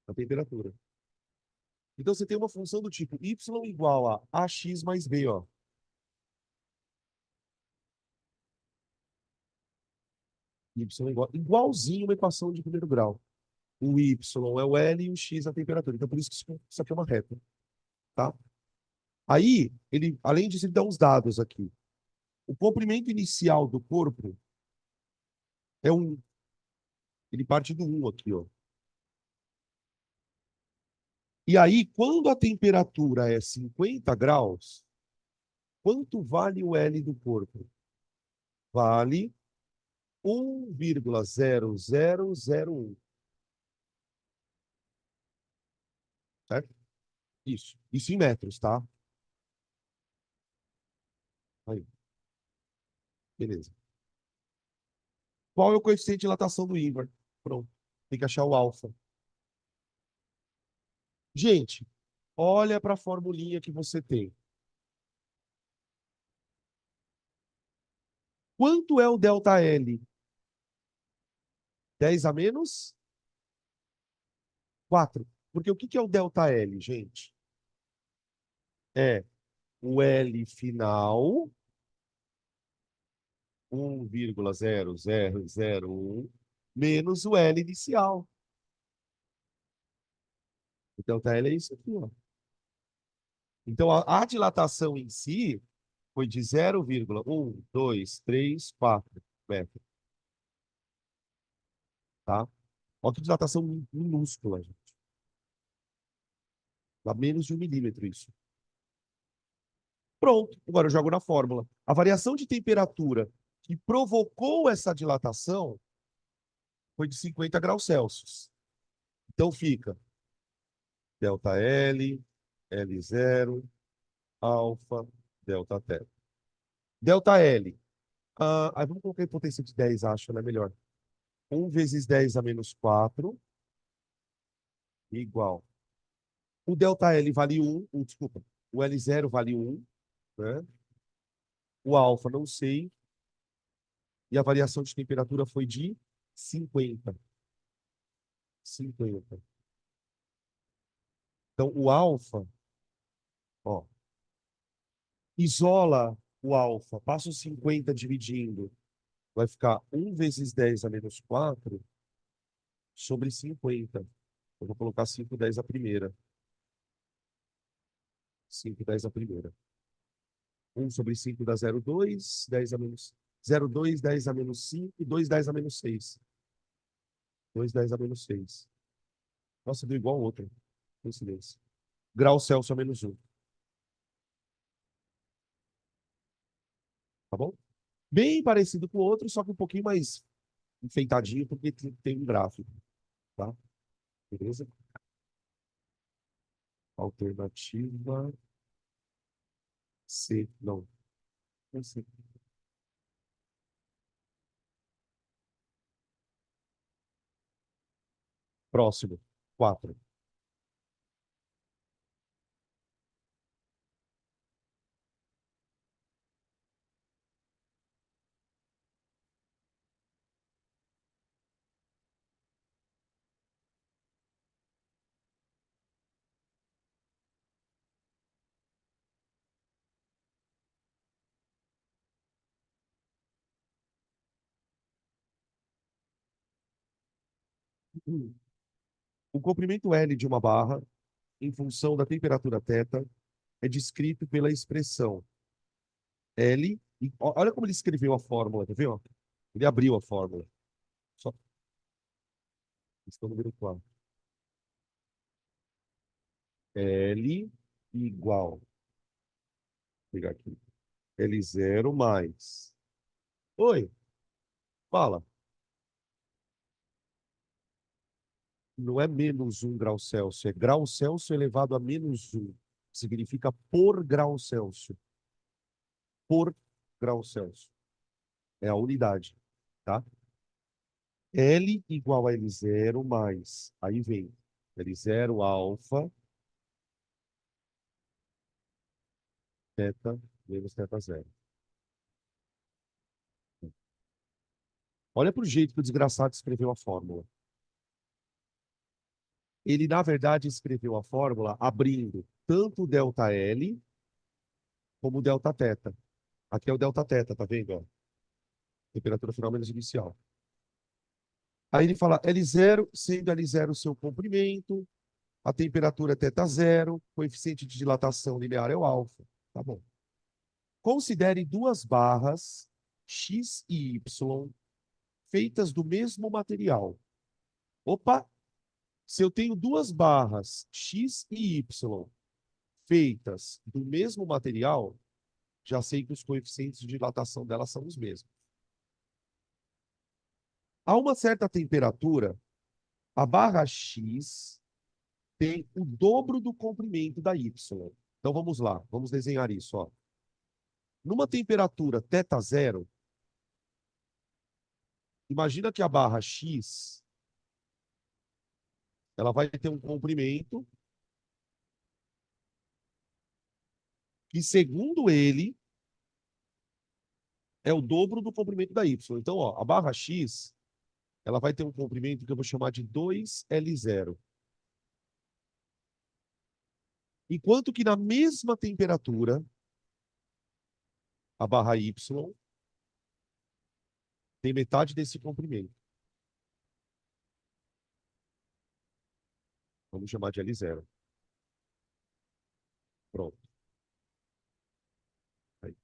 A temperatura. Então você tem uma função do tipo y igual a ax mais b, ó. Y igual, igualzinho uma equação de primeiro grau. O y é o L e o x a temperatura. Então por isso que isso aqui é uma reta, tá? Aí, ele, além disso, ele dá uns dados aqui. O comprimento inicial do corpo é um. Ele parte do 1 aqui, ó. E aí, quando a temperatura é 50 graus, quanto vale o L do corpo? Vale 1,0001, certo? Isso em metros, tá? Aí, beleza. Qual é o coeficiente de dilatação do ímbar? Pronto. Tem que achar o alfa. Gente, olha para a formulinha que você tem. Quanto é o delta L? 10 a menos 4. Porque o que que é o delta L, gente? É o L final, 1,0001, menos o L inicial. O delta L é isso aqui, ó. Então, a dilatação em si foi de 0,1234 metros, tá? Olha que dilatação minúscula, gente. Dá menos de 1 milímetro isso. Pronto, agora eu jogo na fórmula. A variação de temperatura que provocou essa dilatação foi de 50 graus Celsius. Então fica delta L, L0, alfa, delta teta. Delta L. Aí vamos colocar em potência de 10, acho, né? Melhor. 1 vezes 10 a menos 4 igual. O delta L vale 1, desculpa. O L0 vale 1, né? O alfa não sei. E a variação de temperatura foi de 50. 50. Então, o alfa, ó, isola o alfa, passa o 50 dividindo, vai ficar 1 vezes 10 a menos 4 sobre 50. Eu vou colocar 5 10 a primeira. 5 10 a primeira. 1 sobre 5 dá 0,2, 10 a menos 0,2, 10 a menos 5, 2 10 a menos 6. 2 10 a menos 6. Nossa, deu igual ao outro. Coincidência. Grau Celsius a menos 1. Tá bom? Bem parecido com o outro, só que um pouquinho mais enfeitadinho, porque tem um gráfico. Tá? Beleza? Alternativa C. Não. Não sei. Próximo. 4. O comprimento L de uma barra, em função da temperatura θ, é descrito pela expressão L. Olha como ele escreveu a fórmula, tá vendo? Ele abriu a fórmula. Só questão número 4. L igual. Vou pegar aqui. L0 mais. Oi, fala. Não é menos 1 grau Celsius, é grau Celsius elevado a menos 1. Significa por grau Celsius. Por grau Celsius. É a unidade, tá? L igual a L0 mais. Aí vem L0 alfa, θ, menos θ0. Olha para o jeito que o desgraçado escreveu a fórmula. Ele, na verdade, escreveu a fórmula abrindo tanto o ΔL como o Δθ. Aqui é o Δθ, tá vendo? Ó? Temperatura final menos inicial. Aí ele fala L0, sendo L0 o seu comprimento, a temperatura é θ0, coeficiente de dilatação linear é o alfa. Tá bom. Considere duas barras X e Y feitas do mesmo material. Opa! Se eu tenho duas barras X e Y feitas do mesmo material, já sei que os coeficientes de dilatação delas são os mesmos. A uma certa temperatura, a barra X tem o dobro do comprimento da Y. Então vamos lá, vamos desenhar isso. Ó. Numa temperatura θ0, imagina que a barra X ela vai ter um comprimento que, segundo ele, é o dobro do comprimento da Y. Então, ó, a barra X ela vai ter um comprimento que eu vou chamar de 2L0. Enquanto que na mesma temperatura, a barra Y tem metade desse comprimento. Vamos chamar de L0. Pronto. Aí.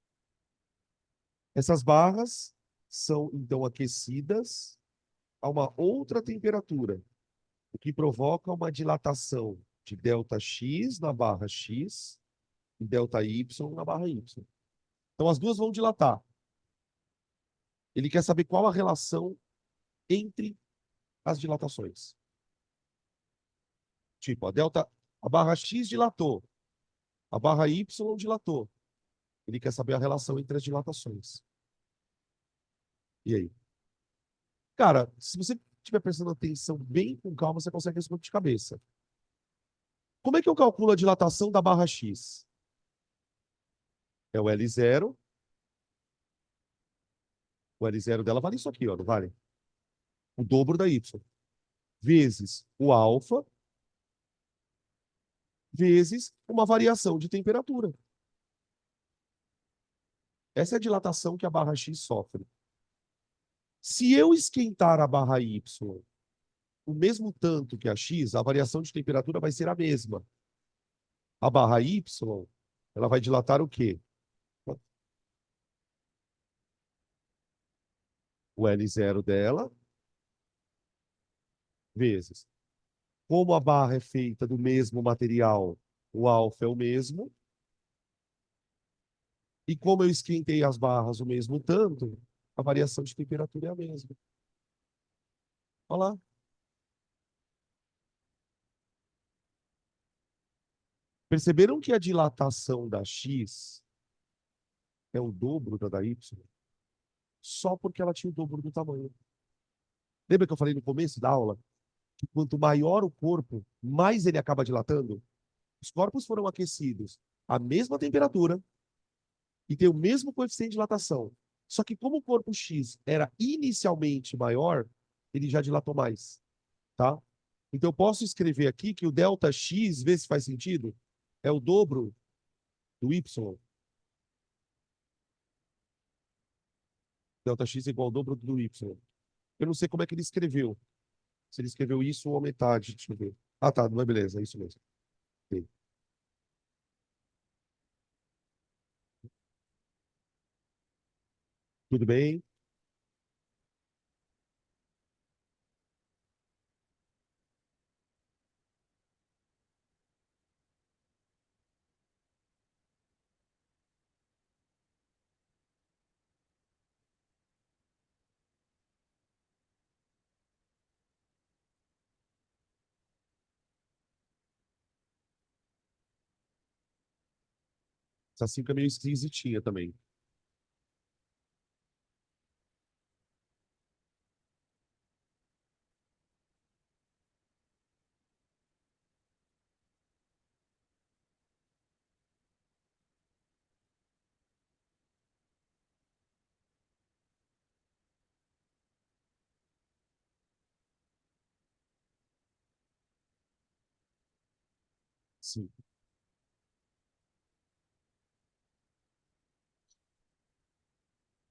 Essas barras são, então, aquecidas a uma outra temperatura, o que provoca uma dilatação de ΔX na barra X e ΔY na barra Y. Então, as duas vão dilatar. Ele quer saber qual a relação entre as dilatações. Tipo, a barra X dilatou, a barra Y dilatou. Ele quer saber a relação entre as dilatações. E aí? Cara, se você estiver prestando atenção bem com calma, você consegue responder de cabeça. Como é que eu calculo a dilatação da barra X? É o L0. O L0 dela vale isso aqui, ó, não vale? O dobro da Y. Vezes o alfa, vezes uma variação de temperatura. Essa é a dilatação que a barra X sofre. Se eu esquentar a barra Y o mesmo tanto que a X, a variação de temperatura vai ser a mesma. A barra Y, ela vai dilatar o quê? O L0 dela, vezes. Como a barra é feita do mesmo material, o alfa é o mesmo. E como eu esquentei as barras o mesmo tanto, a variação de temperatura é a mesma. Olha lá. Perceberam que a dilatação da X é o dobro da Y? Só porque ela tinha o dobro do tamanho. Lembra que eu falei no começo da aula? Que quanto maior o corpo, mais ele acaba dilatando? Os corpos foram aquecidos à mesma temperatura e tem o mesmo coeficiente de dilatação. Só que como o corpo X era inicialmente maior, ele já dilatou mais, tá? Então eu posso escrever aqui que o ΔX, vê se faz sentido, é o dobro do Y. ΔX é igual ao dobro do Y. Eu não sei como é que ele escreveu. Se ele escreveu isso ou a metade, deixa eu ver. Ah, tá, não é beleza, é isso mesmo. Ok. Tudo bem? Essa 5 é meio esquisitinha também. Sim.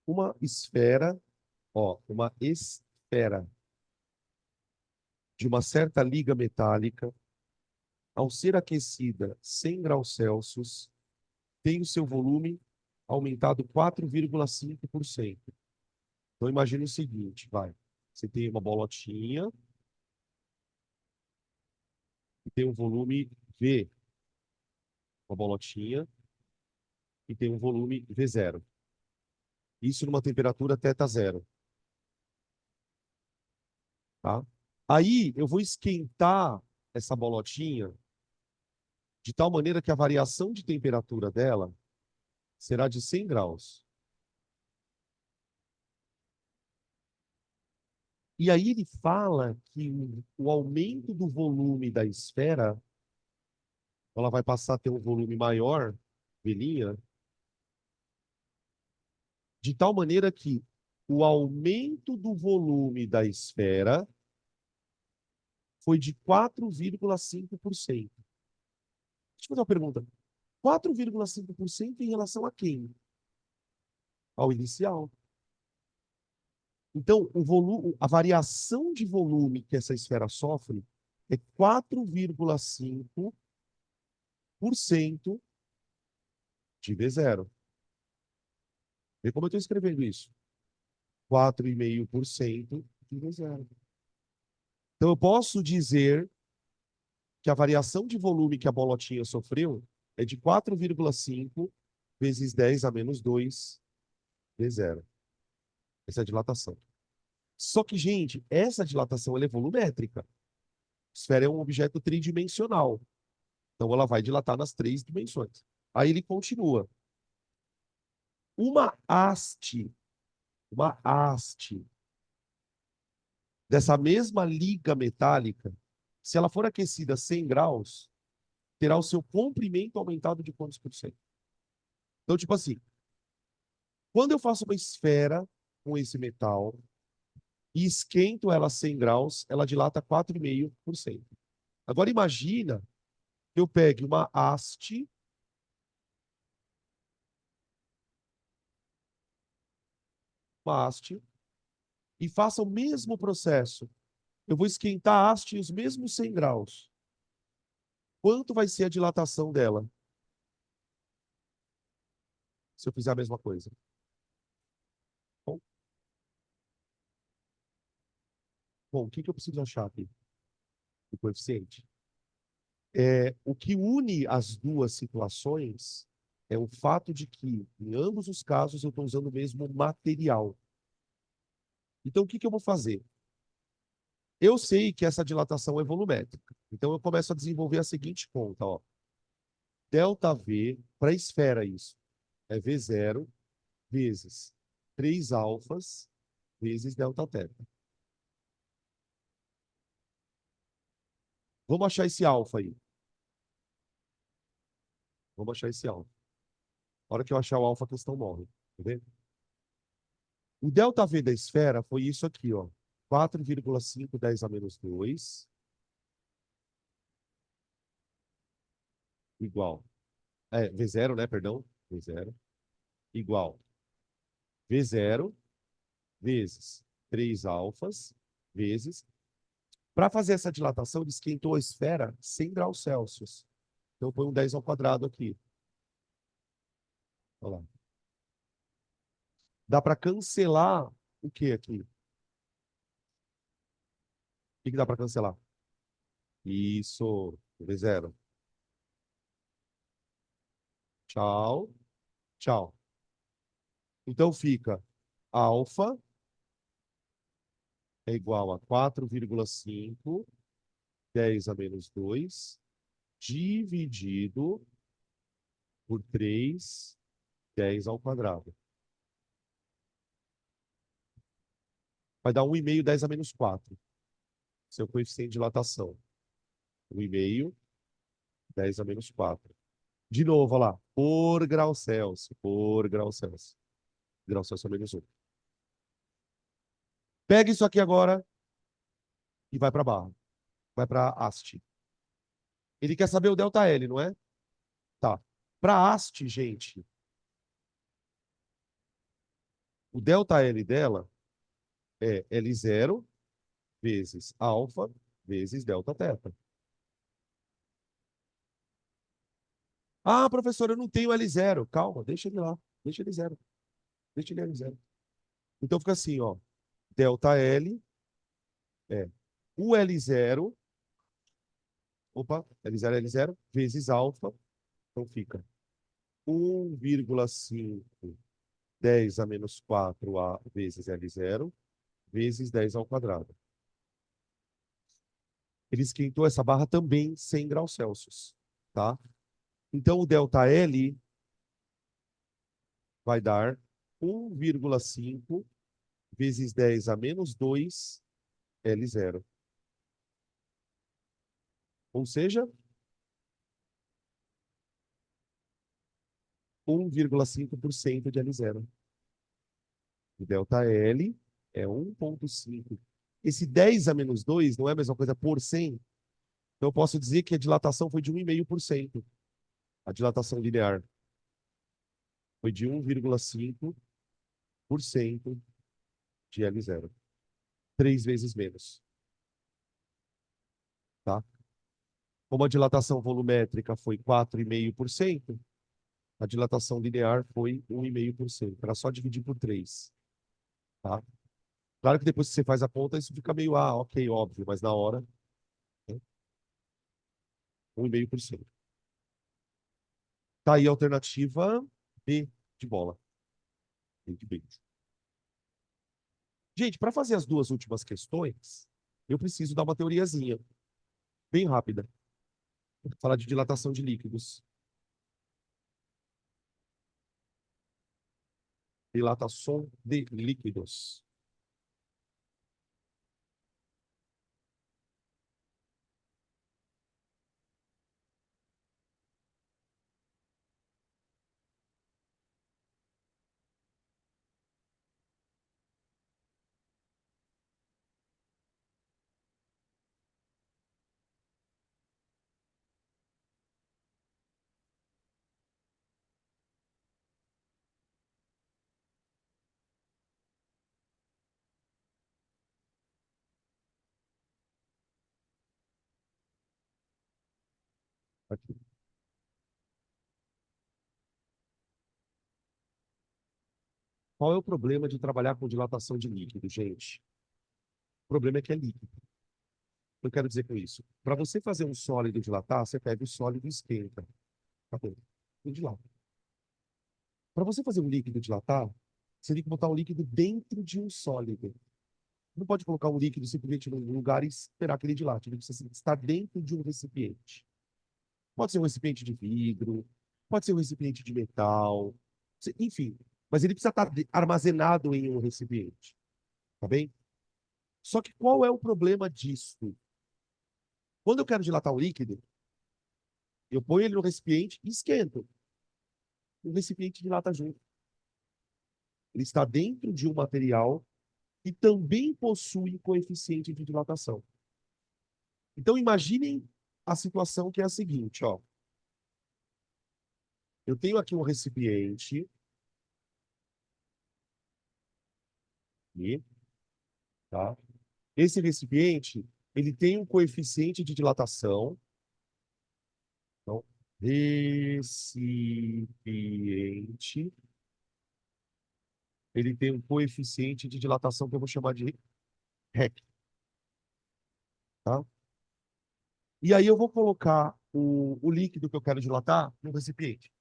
Uma esfera, ó, uma esfera de uma certa liga metálica, ao ser aquecida 100 graus Celsius, tem o seu volume aumentado 4,5%. Então, imagine o seguinte, vai. Você tem uma bolotinha e tem um volume V, uma bolotinha e tem um volume V0. Isso numa temperatura θ0, tá? Aí eu vou esquentar essa bolotinha de tal maneira que a variação de temperatura dela será de 100 graus. E aí ele fala que o aumento do volume da esfera, ela vai passar a ter um volume maior, velhinha, de tal maneira que o aumento do volume da esfera foi de 4,5%. Deixa eu fazer uma pergunta. 4,5% em relação a quem? Ao inicial. Então, o volume, a variação de volume que essa esfera sofre é 4,5% de V0. Vê como eu estou escrevendo isso. 4,5% de V0. Então, eu posso dizer que a variação de volume que a bolotinha sofreu é de 4,5 vezes 10 a menos 2 V0. Essa é a dilatação. Só que, gente, essa dilatação ela é volumétrica. A esfera é um objeto tridimensional. Então, ela vai dilatar nas três dimensões. Aí ele continua. Uma uma haste dessa mesma liga metálica, se ela for aquecida a 100 graus, terá o seu comprimento aumentado de quantos por cento? Então, tipo assim, quando eu faço uma esfera com esse metal e esquento ela a 100 graus, ela dilata 4,5%. Agora imagina que eu pegue uma haste e faça o mesmo processo. Eu vou esquentar a haste os mesmos 100 graus. Quanto vai ser a dilatação dela se eu fizer a mesma coisa? Bom, o que eu preciso achar aqui? O coeficiente. O que une as duas situações é o fato de que, em ambos os casos, eu estou usando o mesmo material. Então, o que eu vou fazer? Eu sei que essa dilatação é volumétrica. Então, eu começo a desenvolver a seguinte conta. Ó. ΔV, para a esfera isso, é V0 vezes 3 alfas vezes ΔT. Vamos achar esse alfa aí. Vamos achar esse alfa. Na hora que eu achar o alfa, a questão morre. Tá vendo? O ΔV da esfera foi isso aqui, ó. 4,5 10 a menos 2 igual. V0, né? Perdão. V0 igual. V0 vezes 3 alfas vezes Para fazer essa dilatação, ele esquentou a esfera 100 graus Celsius. Então, põe um 10 ao quadrado aqui. Olha lá. Dá para cancelar o que aqui? O que dá para cancelar? Isso. V0. Tchau. Tchau. Então, fica alfa é igual a 4,5, 10 a menos 2, dividido por 3, 10 ao quadrado. Vai dar 1,5, 10 a menos 4. Seu coeficiente de dilatação. 1,5, 10 a menos 4. De novo, olha lá. Por grau Celsius. Por grau Celsius. Grau Celsius é menos 1. Pega isso aqui agora e vai para a barra. Vai para haste. Ele quer saber o ΔL, não é? Tá. Para haste, gente, o ΔL dela é L0 vezes alfa vezes ΔT. Ah, professor, eu não tenho L0. Calma, deixa ele lá. Deixa ele zero. Deixa ele L0. Então fica assim, ó. ΔL é o L0, opa, L0, L0, vezes alfa. Então fica 1,5, 10 a menos 4A vezes L0, vezes 10 ao quadrado. Ele esquentou essa barra também 100 graus Celsius, tá? Então, o ΔL vai dar 1,5 vezes 10 a menos 2 L0. Ou seja, 1,5% de L0. O ΔL é 1,5. Esse 10 a menos 2 não é a mesma coisa por 100? Então, eu posso dizer que a dilatação foi de 1,5%. A dilatação linear foi de 1,5% de L0. 3 vezes menos. Tá? Como a dilatação volumétrica foi 4,5%, a dilatação linear foi 1,5%. Era só dividir por 3. Tá? Claro que depois que você faz a conta, isso fica meio, ok, óbvio, mas na hora, né? 1,5%. Tá aí a alternativa B de bola. Gente, para fazer as duas últimas questões, eu preciso dar uma teoriazinha, bem rápida. Vou falar de dilatação de líquidos. Dilatação de líquidos. Aqui. Qual é o problema de trabalhar com dilatação de líquido, gente? O problema é que é líquido. Eu quero dizer com isso. Para você fazer um sólido dilatar, você pega o sólido e esquenta. Acabou. E dilata. Para você fazer um líquido dilatar, você tem que botar um líquido dentro de um sólido. Não pode colocar um líquido simplesmente num lugar e esperar que ele dilate. Ele precisa estar dentro de um recipiente. Pode ser um recipiente de vidro, pode ser um recipiente de metal, enfim. Mas ele precisa estar armazenado em um recipiente. Tá bem? Só que qual é o problema disso? Quando eu quero dilatar um líquido, eu ponho ele no recipiente e esquento. O recipiente dilata junto. Ele está dentro de um material que também possui coeficiente de dilatação. Então, imaginem a situação que é a seguinte, ó. Eu tenho aqui um recipiente, aqui, tá? Esse recipiente, ele tem um coeficiente de dilatação. Então, recipiente, ele tem um coeficiente de dilatação que eu vou chamar de REC, tá? E aí eu vou colocar o líquido que eu quero dilatar no recipiente.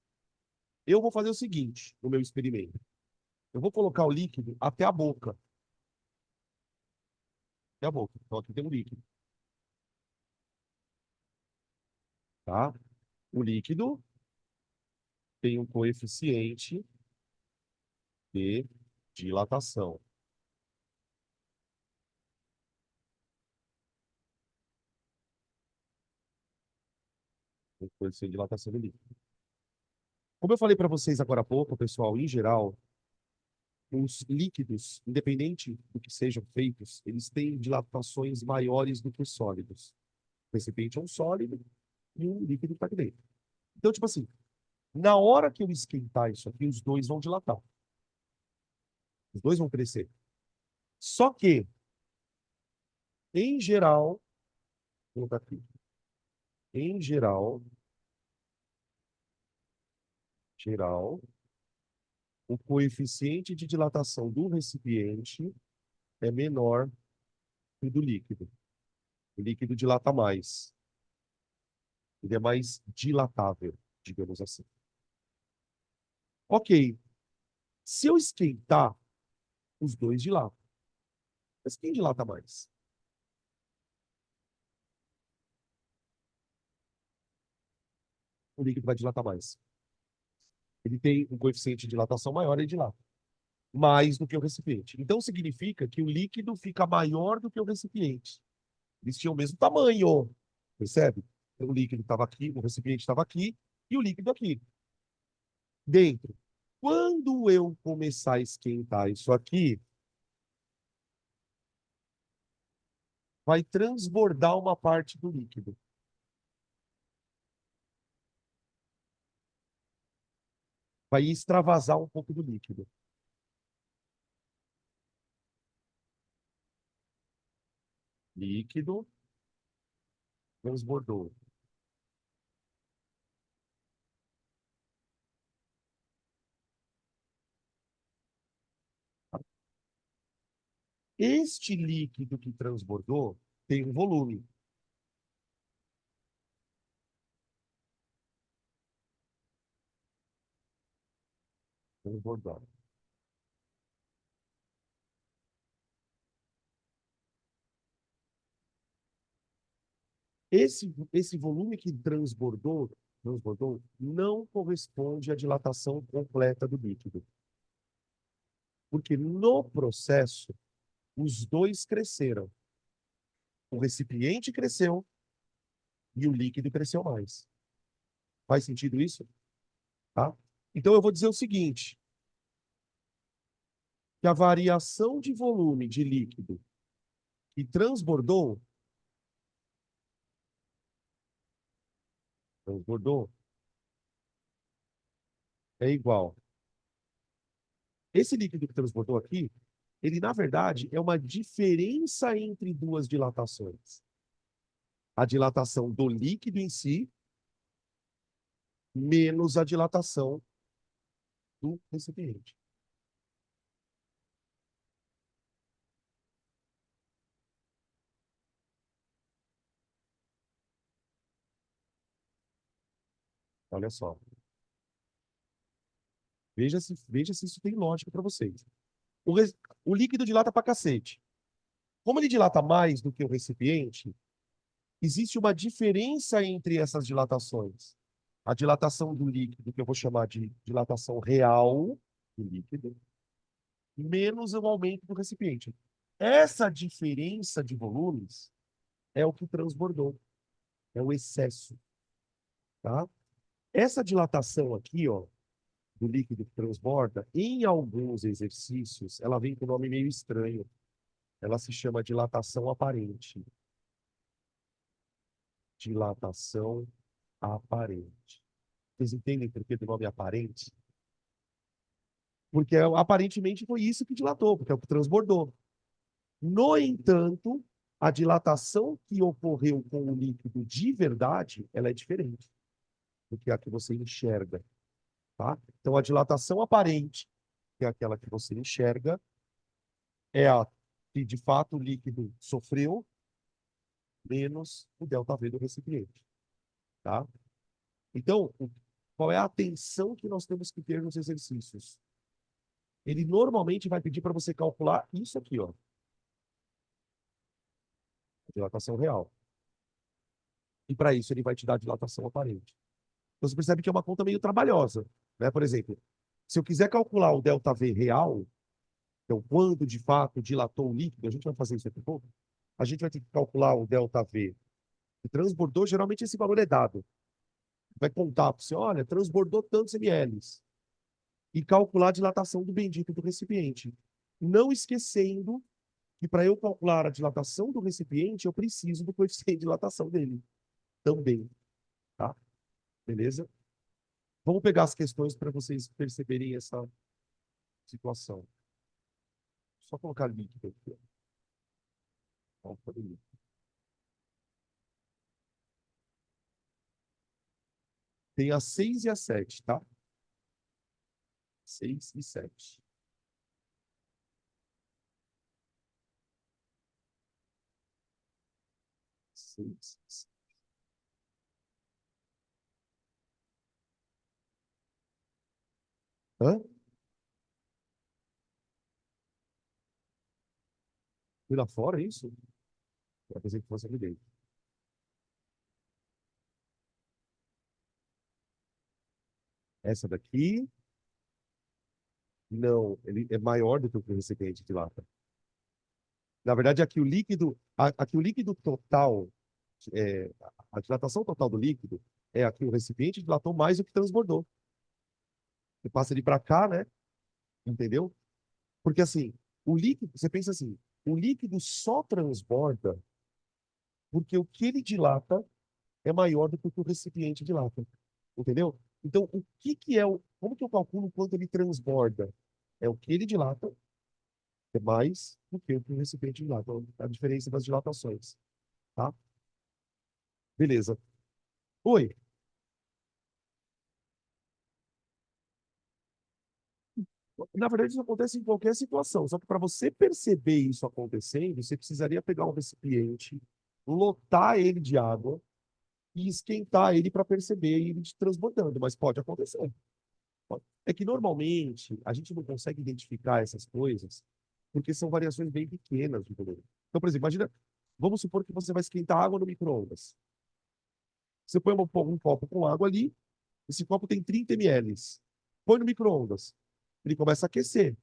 Eu vou fazer o seguinte no meu experimento. Eu vou colocar o líquido até a boca. Até a boca. Então aqui tem um líquido, tá? O líquido tem um coeficiente de dilatação. Um coeficiente de dilatação do líquido. Como eu falei para vocês agora há pouco, pessoal, em geral, os líquidos, independente do que sejam feitos, eles têm dilatações maiores do que os sólidos. O recipiente é um sólido e um líquido está aqui dentro. Então, tipo assim, na hora que eu esquentar isso aqui, os dois vão dilatar. Os dois vão crescer. Só que, em geral, vou colocar aqui, em geral, o coeficiente de dilatação do recipiente é menor que o do líquido. O líquido dilata mais. Ele é mais dilatável, digamos assim. Ok. Se eu esquentar, os dois dilatam. Mas quem dilata mais? O líquido vai dilatar mais. Ele tem um coeficiente de dilatação maior, ele dilata mais do que o recipiente. Então, significa que o líquido fica maior do que o recipiente. Eles tinham o mesmo tamanho, percebe? Então, o líquido estava aqui, o recipiente estava aqui e o líquido aqui, dentro. Quando eu começar a esquentar isso aqui, vai transbordar uma parte do líquido. Vai extravasar um pouco do líquido. Líquido transbordou. Este líquido que transbordou tem um volume. Transbordado. Esse volume que transbordou não corresponde à dilatação completa do líquido. Porque no processo, os dois cresceram. O recipiente cresceu e o líquido cresceu mais. Faz sentido isso? Tá? Então eu vou dizer o seguinte, que a variação de volume de líquido que transbordou é igual. Esse líquido que transbordou aqui, ele na verdade é uma diferença entre duas dilatações. A dilatação do líquido em si menos a dilatação do recipiente. Olha só. Veja se isso tem lógica para vocês. O, o líquido dilata para cacete. Como ele dilata mais do que o recipiente, existe uma diferença entre essas dilatações. A dilatação do líquido, que eu vou chamar de dilatação real do líquido, menos o aumento do recipiente. Essa diferença de volumes é o que transbordou, é o excesso, tá? Essa dilatação aqui, ó, do líquido que transborda, em alguns exercícios, ela vem com um nome meio estranho. Ela se chama dilatação aparente. Dilatação aparente. Vocês entendem por que do nome aparente? Porque aparentemente foi isso que dilatou, porque é o que transbordou. No entanto, a dilatação que ocorreu com o líquido de verdade, ela é diferente do que a que você enxerga, tá? Então, a dilatação aparente, que é aquela que você enxerga, é a que, de fato, o líquido sofreu menos o ΔV do recipiente, tá? Então, qual é a atenção que nós temos que ter nos exercícios? Ele normalmente vai pedir para você calcular isso aqui, ó, a dilatação real. E para isso ele vai te dar a dilatação aparente. Então você percebe que é uma conta meio trabalhosa, né? Por exemplo, se eu quiser calcular o ΔV real, então quando de fato dilatou o líquido, a gente vai fazer isso daqui a pouco, a gente vai ter que calcular o ΔV que transbordou, geralmente esse valor é dado. Vai contar para você, olha, transbordou tantos ml. E calcular a dilatação do bendito do recipiente. Não esquecendo que para eu calcular a dilatação do recipiente, eu preciso do coeficiente de dilatação dele também, tá? Beleza? Vamos pegar as questões para vocês perceberem essa situação. Só colocar líquido aqui, ó. Tem a 6 e a 7, tá? 6 e 7. Seis. Hã? Fui lá fora, é isso? Eu pensei que fosse ali dentro. Essa daqui, não, ele é maior do que o recipiente de lata. Na verdade, aqui o líquido total, é, a dilatação total do líquido é aqui o recipiente dilatou mais do que transbordou. Você passa ele para cá, né? Entendeu? Porque assim, o líquido, você pensa assim, o líquido só transborda porque o que ele dilata é maior do que o que o recipiente dilata. Entendeu? Então, o que que é o, como que eu calculo quanto ele transborda? É o que ele dilata, é mais do que o que o recipiente dilata. A diferença das dilatações, tá? Beleza. Oi. Na verdade, isso acontece em qualquer situação. Só que para você perceber isso acontecendo, você precisaria pegar um recipiente, lotar ele de água e esquentar ele para perceber ele transbordando. Mas pode acontecer. É que normalmente a gente não consegue identificar essas coisas porque são variações bem pequenas do volume. Então, por exemplo, imagina, vamos supor que você vai esquentar água no micro-ondas. Você põe um copo com água ali, esse copo tem 30 ml. Põe no micro-ondas. Ele começa a aquecer.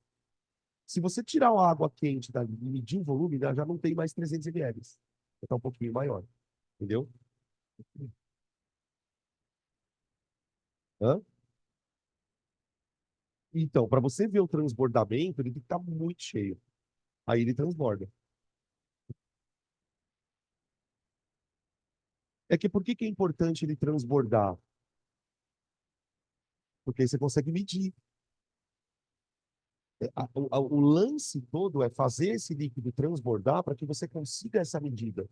Se você tirar a água quente dali e medir o volume, né, já não tem mais 300 ml. Está um pouquinho maior. Entendeu? Hã? Então, para você ver o transbordamento, ele tem que estar muito cheio. Aí ele transborda. É que por que que é importante ele transbordar? Porque aí você consegue medir. O lance todo é fazer esse líquido transbordar para que você consiga essa medida.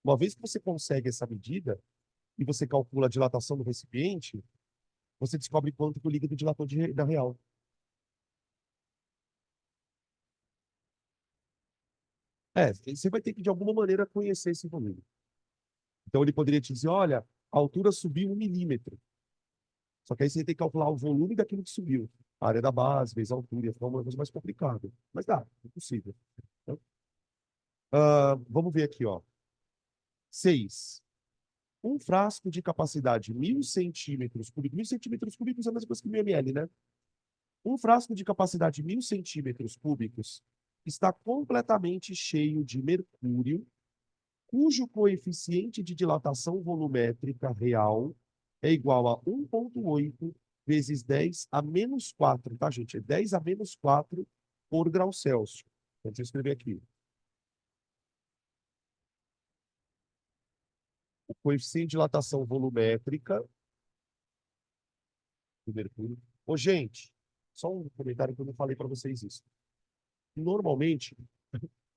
Uma vez que você consegue essa medida e você calcula a dilatação do recipiente, você descobre quanto que o líquido dilatou da real. É, você vai ter que, de alguma maneira, conhecer esse volume. Então, ele poderia te dizer, olha, a altura subiu 1 milímetro. Só que aí você tem que calcular o volume daquilo que subiu. A área da base, vezes a altura, ia ficar uma coisa mais complicada. Mas dá, é possível. Então, vamos ver aqui, ó. 6. Um frasco de capacidade 1.000 centímetros cúbicos. 1.000 centímetros cúbicos é a mesma coisa que 1.000 ml, né? Um frasco de capacidade 1.000 centímetros cúbicos está completamente cheio de mercúrio, cujo coeficiente de dilatação volumétrica real é igual a 1,8 vezes 10 a menos 4, tá, gente? É 10 a menos 4 por grau Celsius. Então, deixa eu escrever aqui. O coeficiente de dilatação volumétrica do mercúrio. Ô, gente, só um comentário que eu não falei para vocês isso. Normalmente,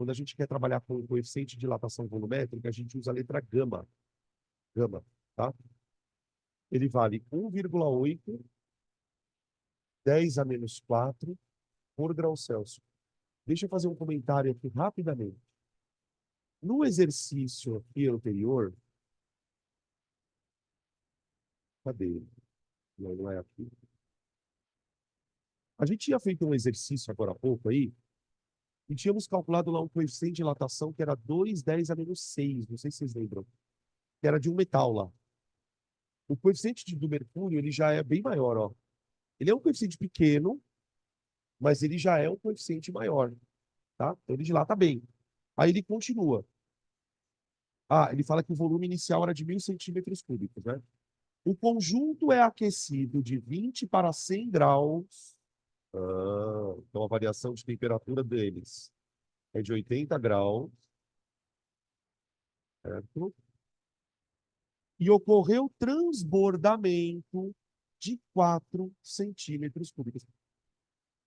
quando a gente quer trabalhar com o coeficiente de dilatação volumétrica, a gente usa a letra gama. Gama, tá? Ele vale 1,8, 10 a menos 4 por grau Celsius. Deixa eu fazer um comentário aqui rapidamente. No exercício aqui anterior, cadê ele? Não, não é aqui. A gente tinha feito um exercício agora há pouco aí, e tínhamos calculado lá um coeficiente de dilatação que era 2, 10 a menos 6, não sei se vocês lembram, que era de um metal lá. O coeficiente do mercúrio, ele já é bem maior, ó. Ele é um coeficiente pequeno, mas ele já é um coeficiente maior, tá? Então ele dilata bem. Aí ele continua. Ah, ele fala que o volume inicial era de 1.000 centímetros cúbicos, né? O conjunto é aquecido de 20 para 100 graus. Então a variação de temperatura deles é de 80 graus, certo? E ocorreu transbordamento de 4 centímetros cúbicos.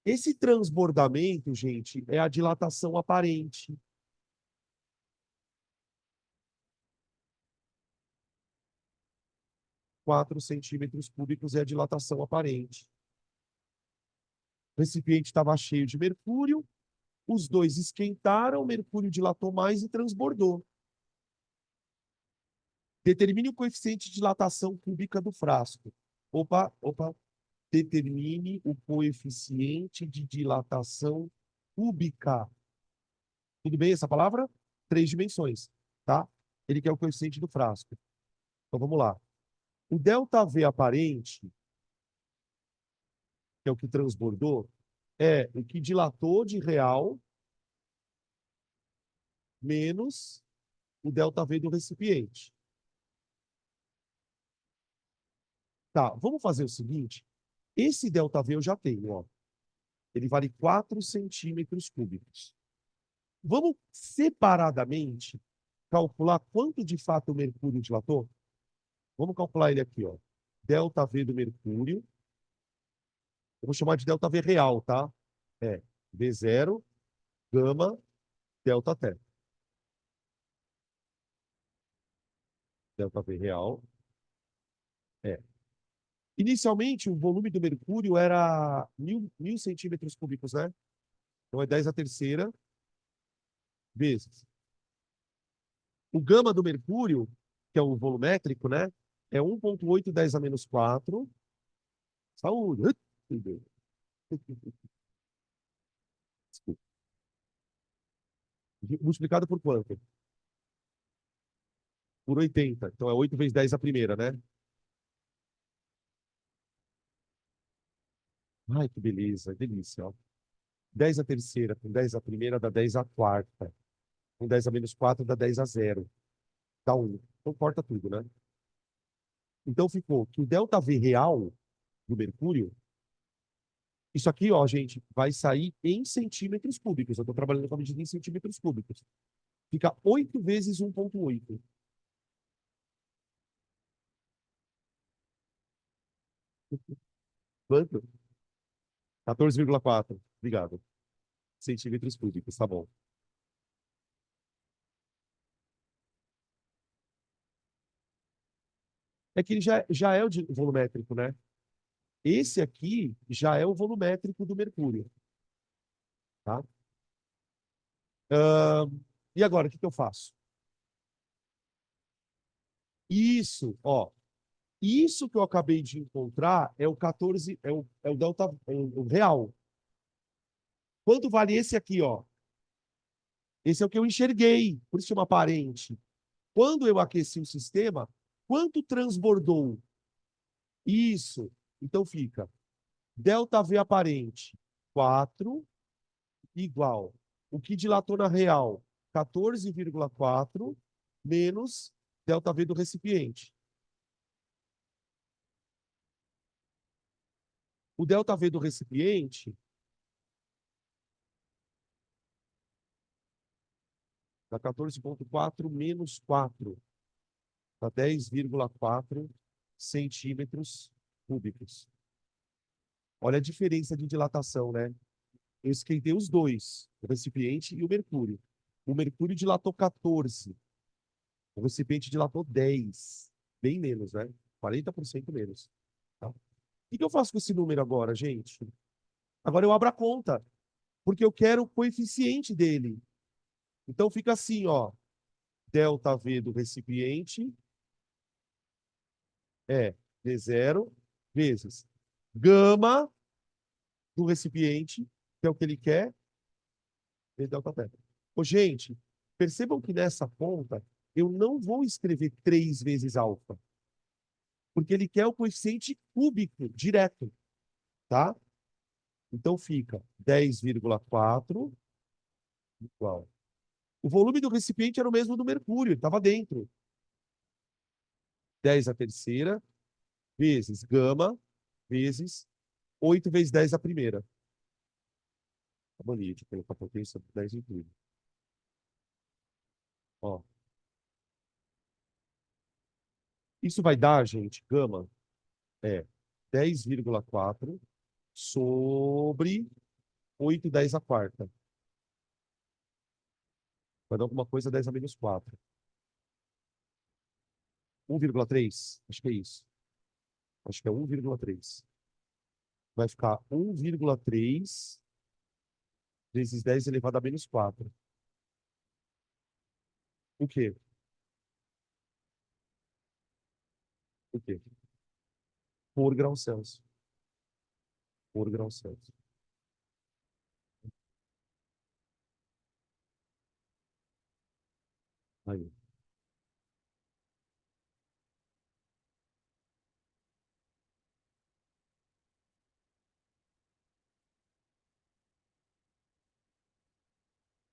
Esse transbordamento, gente, é a dilatação aparente. 4 centímetros cúbicos é a dilatação aparente. O recipiente estava cheio de mercúrio, os dois esquentaram, o mercúrio dilatou mais e transbordou. Determine o coeficiente de dilatação cúbica do frasco. Opa, opa. Determine o coeficiente de dilatação cúbica. Tudo bem essa palavra? 3 dimensões, tá? Ele quer o coeficiente do frasco. Então vamos lá. O ΔV aparente, que é o que transbordou, é o que dilatou de real menos o ΔV do recipiente. Tá, vamos fazer o seguinte. Esse ΔV eu já tenho, ó. Ele vale 4 centímetros cúbicos. Vamos separadamente calcular quanto de fato o mercúrio dilatou? Vamos calcular ele aqui, ó. ΔV do mercúrio. Eu vou chamar de ΔV real, tá? É V0, gama, ΔT. ΔV real. É. Inicialmente, o volume do mercúrio era 1.000 centímetros cúbicos, né? Então é 10 a terceira vezes. O gama do mercúrio, que é o volumétrico, né? É 1,8 10 a menos 4. Saúde. Desculpa. Multiplicado por quanto? Por 80. Então é 8 vezes 10 a primeira, né? Ai, que beleza, delícia, ó. 10 a terceira com 10 a primeira dá 10 a quarta. Com 10 a menos 4 dá 10 a zero. Dá 1. Então corta tudo, né? Então ficou que o ΔV real do mercúrio, isso aqui, ó, gente, vai sair em centímetros cúbicos. Eu estou trabalhando com a medida em centímetros cúbicos. Fica 8 vezes 1,8. Quanto? 14,4. Obrigado. Centímetros cúbicos, tá bom. É que ele já é o volumétrico, né? Esse aqui já é o volumétrico do mercúrio, tá? E agora, o que que eu faço? Isso, ó. Isso que eu acabei de encontrar é o 14, é o delta, o real. Quanto vale esse aqui, ó? Esse é o que eu enxerguei, por isso chama aparente. Quando eu aqueci o sistema, quanto transbordou? Isso. Então fica ΔV aparente, 4, igual. O que dilatou na real, 14,4, menos ΔV do recipiente. O ΔV do recipiente dá 14,4 menos 4. Dá 10,4 centímetros cúbicos. Olha a diferença de dilatação, né? Eu esquentei os dois, o recipiente e o mercúrio. O mercúrio dilatou 14. O recipiente dilatou 10. Bem menos, né? 40% menos. Tá? O que que eu faço com esse número agora, gente? Agora eu abro a conta, porque eu quero o coeficiente dele. Então fica assim, ó. Delta V do recipiente é V0 vezes gama do recipiente, que é o que ele quer, vezes delta T. Ô, gente, percebam que nessa conta eu não vou escrever 3 vezes alfa, porque ele quer o coeficiente cúbico direto, tá? Então fica 10,4 igual. O volume do recipiente era o mesmo do mercúrio, ele estava dentro. 10 a terceira, vezes gama, vezes 8 vezes 10 a primeira. A mania de colocar potência 10 em tudo. Ó. Isso vai dar, gente, gama é 10,4 sobre 8 10 a quarta. Vai dar alguma coisa 10 a menos 4. 1,3? Acho que é isso. Acho que é 1,3. Vai ficar 1,3 vezes 10 elevado a menos 4. O quê? O quê? Por grau Celsius. Por grau Celsius. Aí.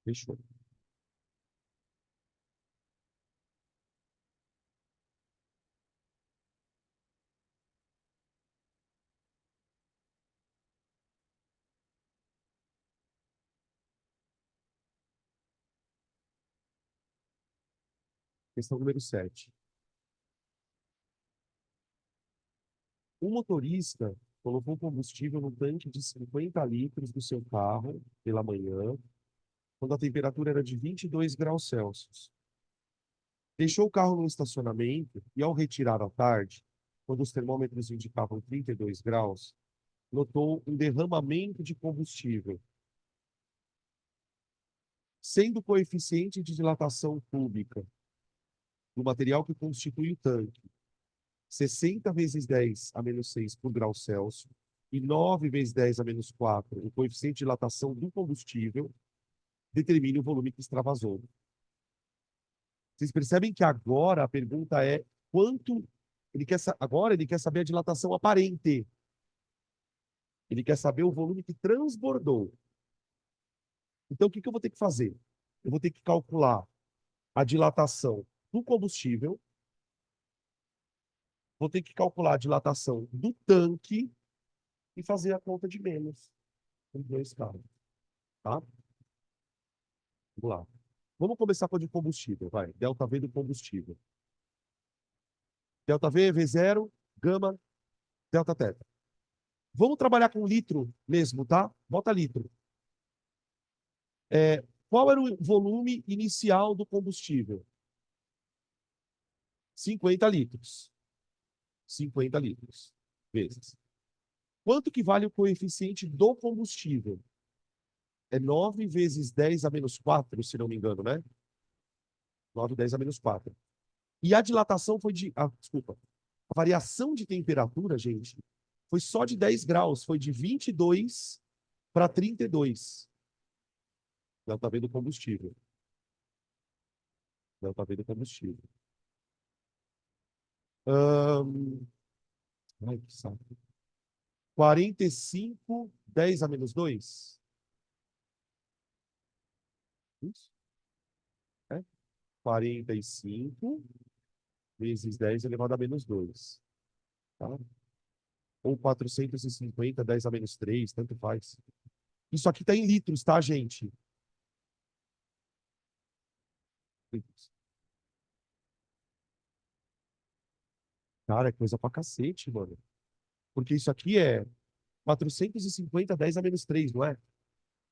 Fechou. Questão número 7. O motorista colocou combustível no tanque de 50 litros do seu carro pela manhã, quando a temperatura era de 22 graus Celsius. Deixou o carro no estacionamento e, ao retirar à tarde, quando os termômetros indicavam 32 graus, notou um derramamento de combustível, sendo o coeficiente de dilatação cúbica do material que constitui o tanque 60 vezes 10 a menos 6 por grau Celsius e 9 vezes 10 a menos 4, o coeficiente de dilatação do combustível, determine o volume que extravasou. Vocês percebem que agora a pergunta é quanto agora ele quer saber a dilatação aparente. Ele quer saber o volume que transbordou. Então, o que que eu vou ter que fazer? Eu vou ter que calcular a dilatação do combustível, vou ter que calcular a dilatação do tanque e fazer a conta de menos com dois carros, tá? Vamos lá. Vamos começar com a de combustível, vai. Delta V do combustível. Delta V, V0, gama, delta teta. Vamos trabalhar com litro mesmo, tá? Bota litro. Qual era o volume inicial do combustível? 50 litros. 50 litros. Vezes. Quanto que vale o coeficiente do combustível? É 9 vezes 10 a menos 4, se não me engano, né? 9 10 a menos 4. E a dilatação foi de... desculpa. A variação de temperatura, gente, foi só de 10 graus. Foi de 22 para 32. Delta V do combustível. Delta V do combustível. Ahn, Ai, que saco. 45, 10 a menos 2. Isso? É? 45 vezes 10 elevado a menos 2. Tá? Ou 450, 10 a menos 3, tanto faz. Isso aqui está em litros, tá, gente? Litros. Cara, é coisa pra cacete, mano. Porque isso aqui é 450, 10 a menos 3, não é?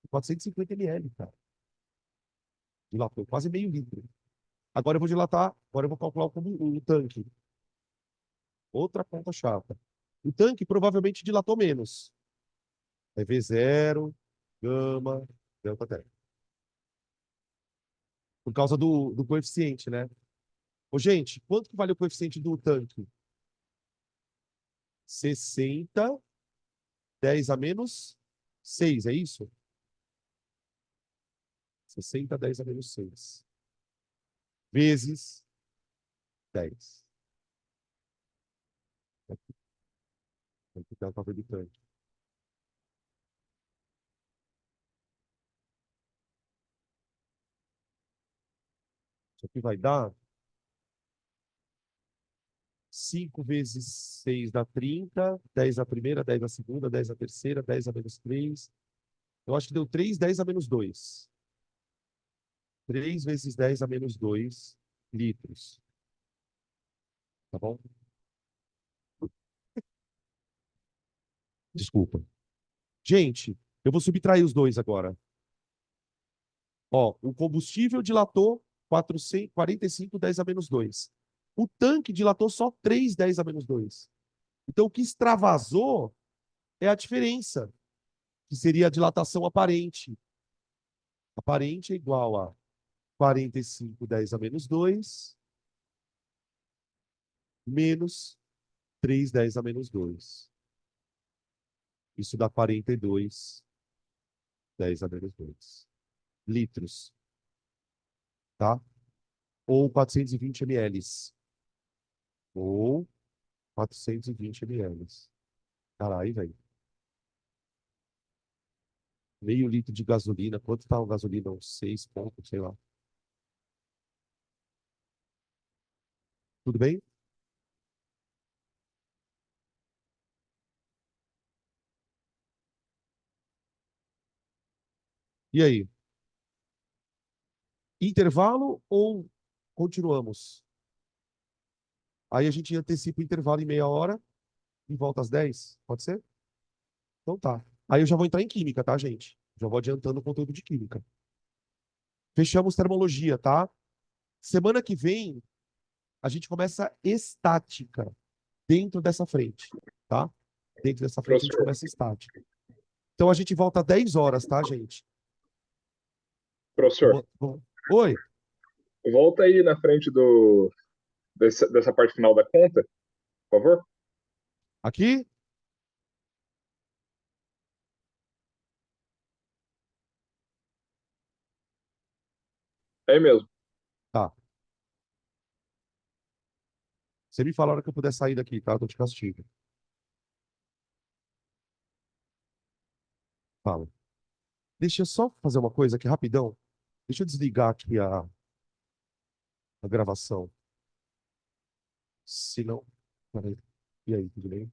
450 ml, cara. Dilatou quase meio litro. Agora eu vou dilatar, agora eu vou calcular o tanque. Outra conta chata. O tanque provavelmente dilatou menos. É V0, gama, delta T. Por causa do coeficiente, né? Ô, gente, quanto que vale o coeficiente do tanque? 60, 10 a menos 6, é isso? 60, 10 a menos 6. Vezes 10. Aqui tá o papel do tanque. Isso aqui vai dar 5 vezes 6 dá 30, 10 a primeira, 10 a segunda, 10 a terceira, 10 a menos 3. Eu acho que deu 3, 10 a menos 2. 3 vezes 10 a menos 2 litros. Tá bom? Desculpa. Gente, eu vou subtrair os dois agora. Ó, o combustível dilatou 45, 10 a menos 2. O tanque dilatou só 3, 10 a menos 2. Então, o que extravasou é a diferença, que seria a dilatação aparente. Aparente é igual a 45, 10 a menos 2, menos 3, 10 a menos 2. Isso dá 42, 10 a menos 2 litros, tá? Ou 420 ml. Ou 420 ml. Caralho, velho. Meio litro de gasolina. Quanto tá uma gasolina? Uns 6 pontos, sei lá. Tudo bem? E aí? Intervalo ou continuamos? Aí a gente antecipa o intervalo em meia hora e volta às 10. Pode ser? Então tá. Aí eu já vou entrar em química, tá, gente? Já vou adiantando o conteúdo de química. Fechamos termologia, tá? Semana que vem, a gente começa estática dentro dessa frente, tá? Dentro dessa frente a gente Professor, começa estática. Então a gente volta às 10 horas, tá, gente? professor, Oi, volta aí na frente dessa parte final da conta, por favor. aqui? É mesmo. Tá. Você me fala a hora que eu puder sair daqui, tá? Eu tô de castigo. Fala. Deixa eu só fazer uma coisa aqui rapidão. Deixa eu desligar aqui a gravação. Se não. Peraí. E aí, tudo bem?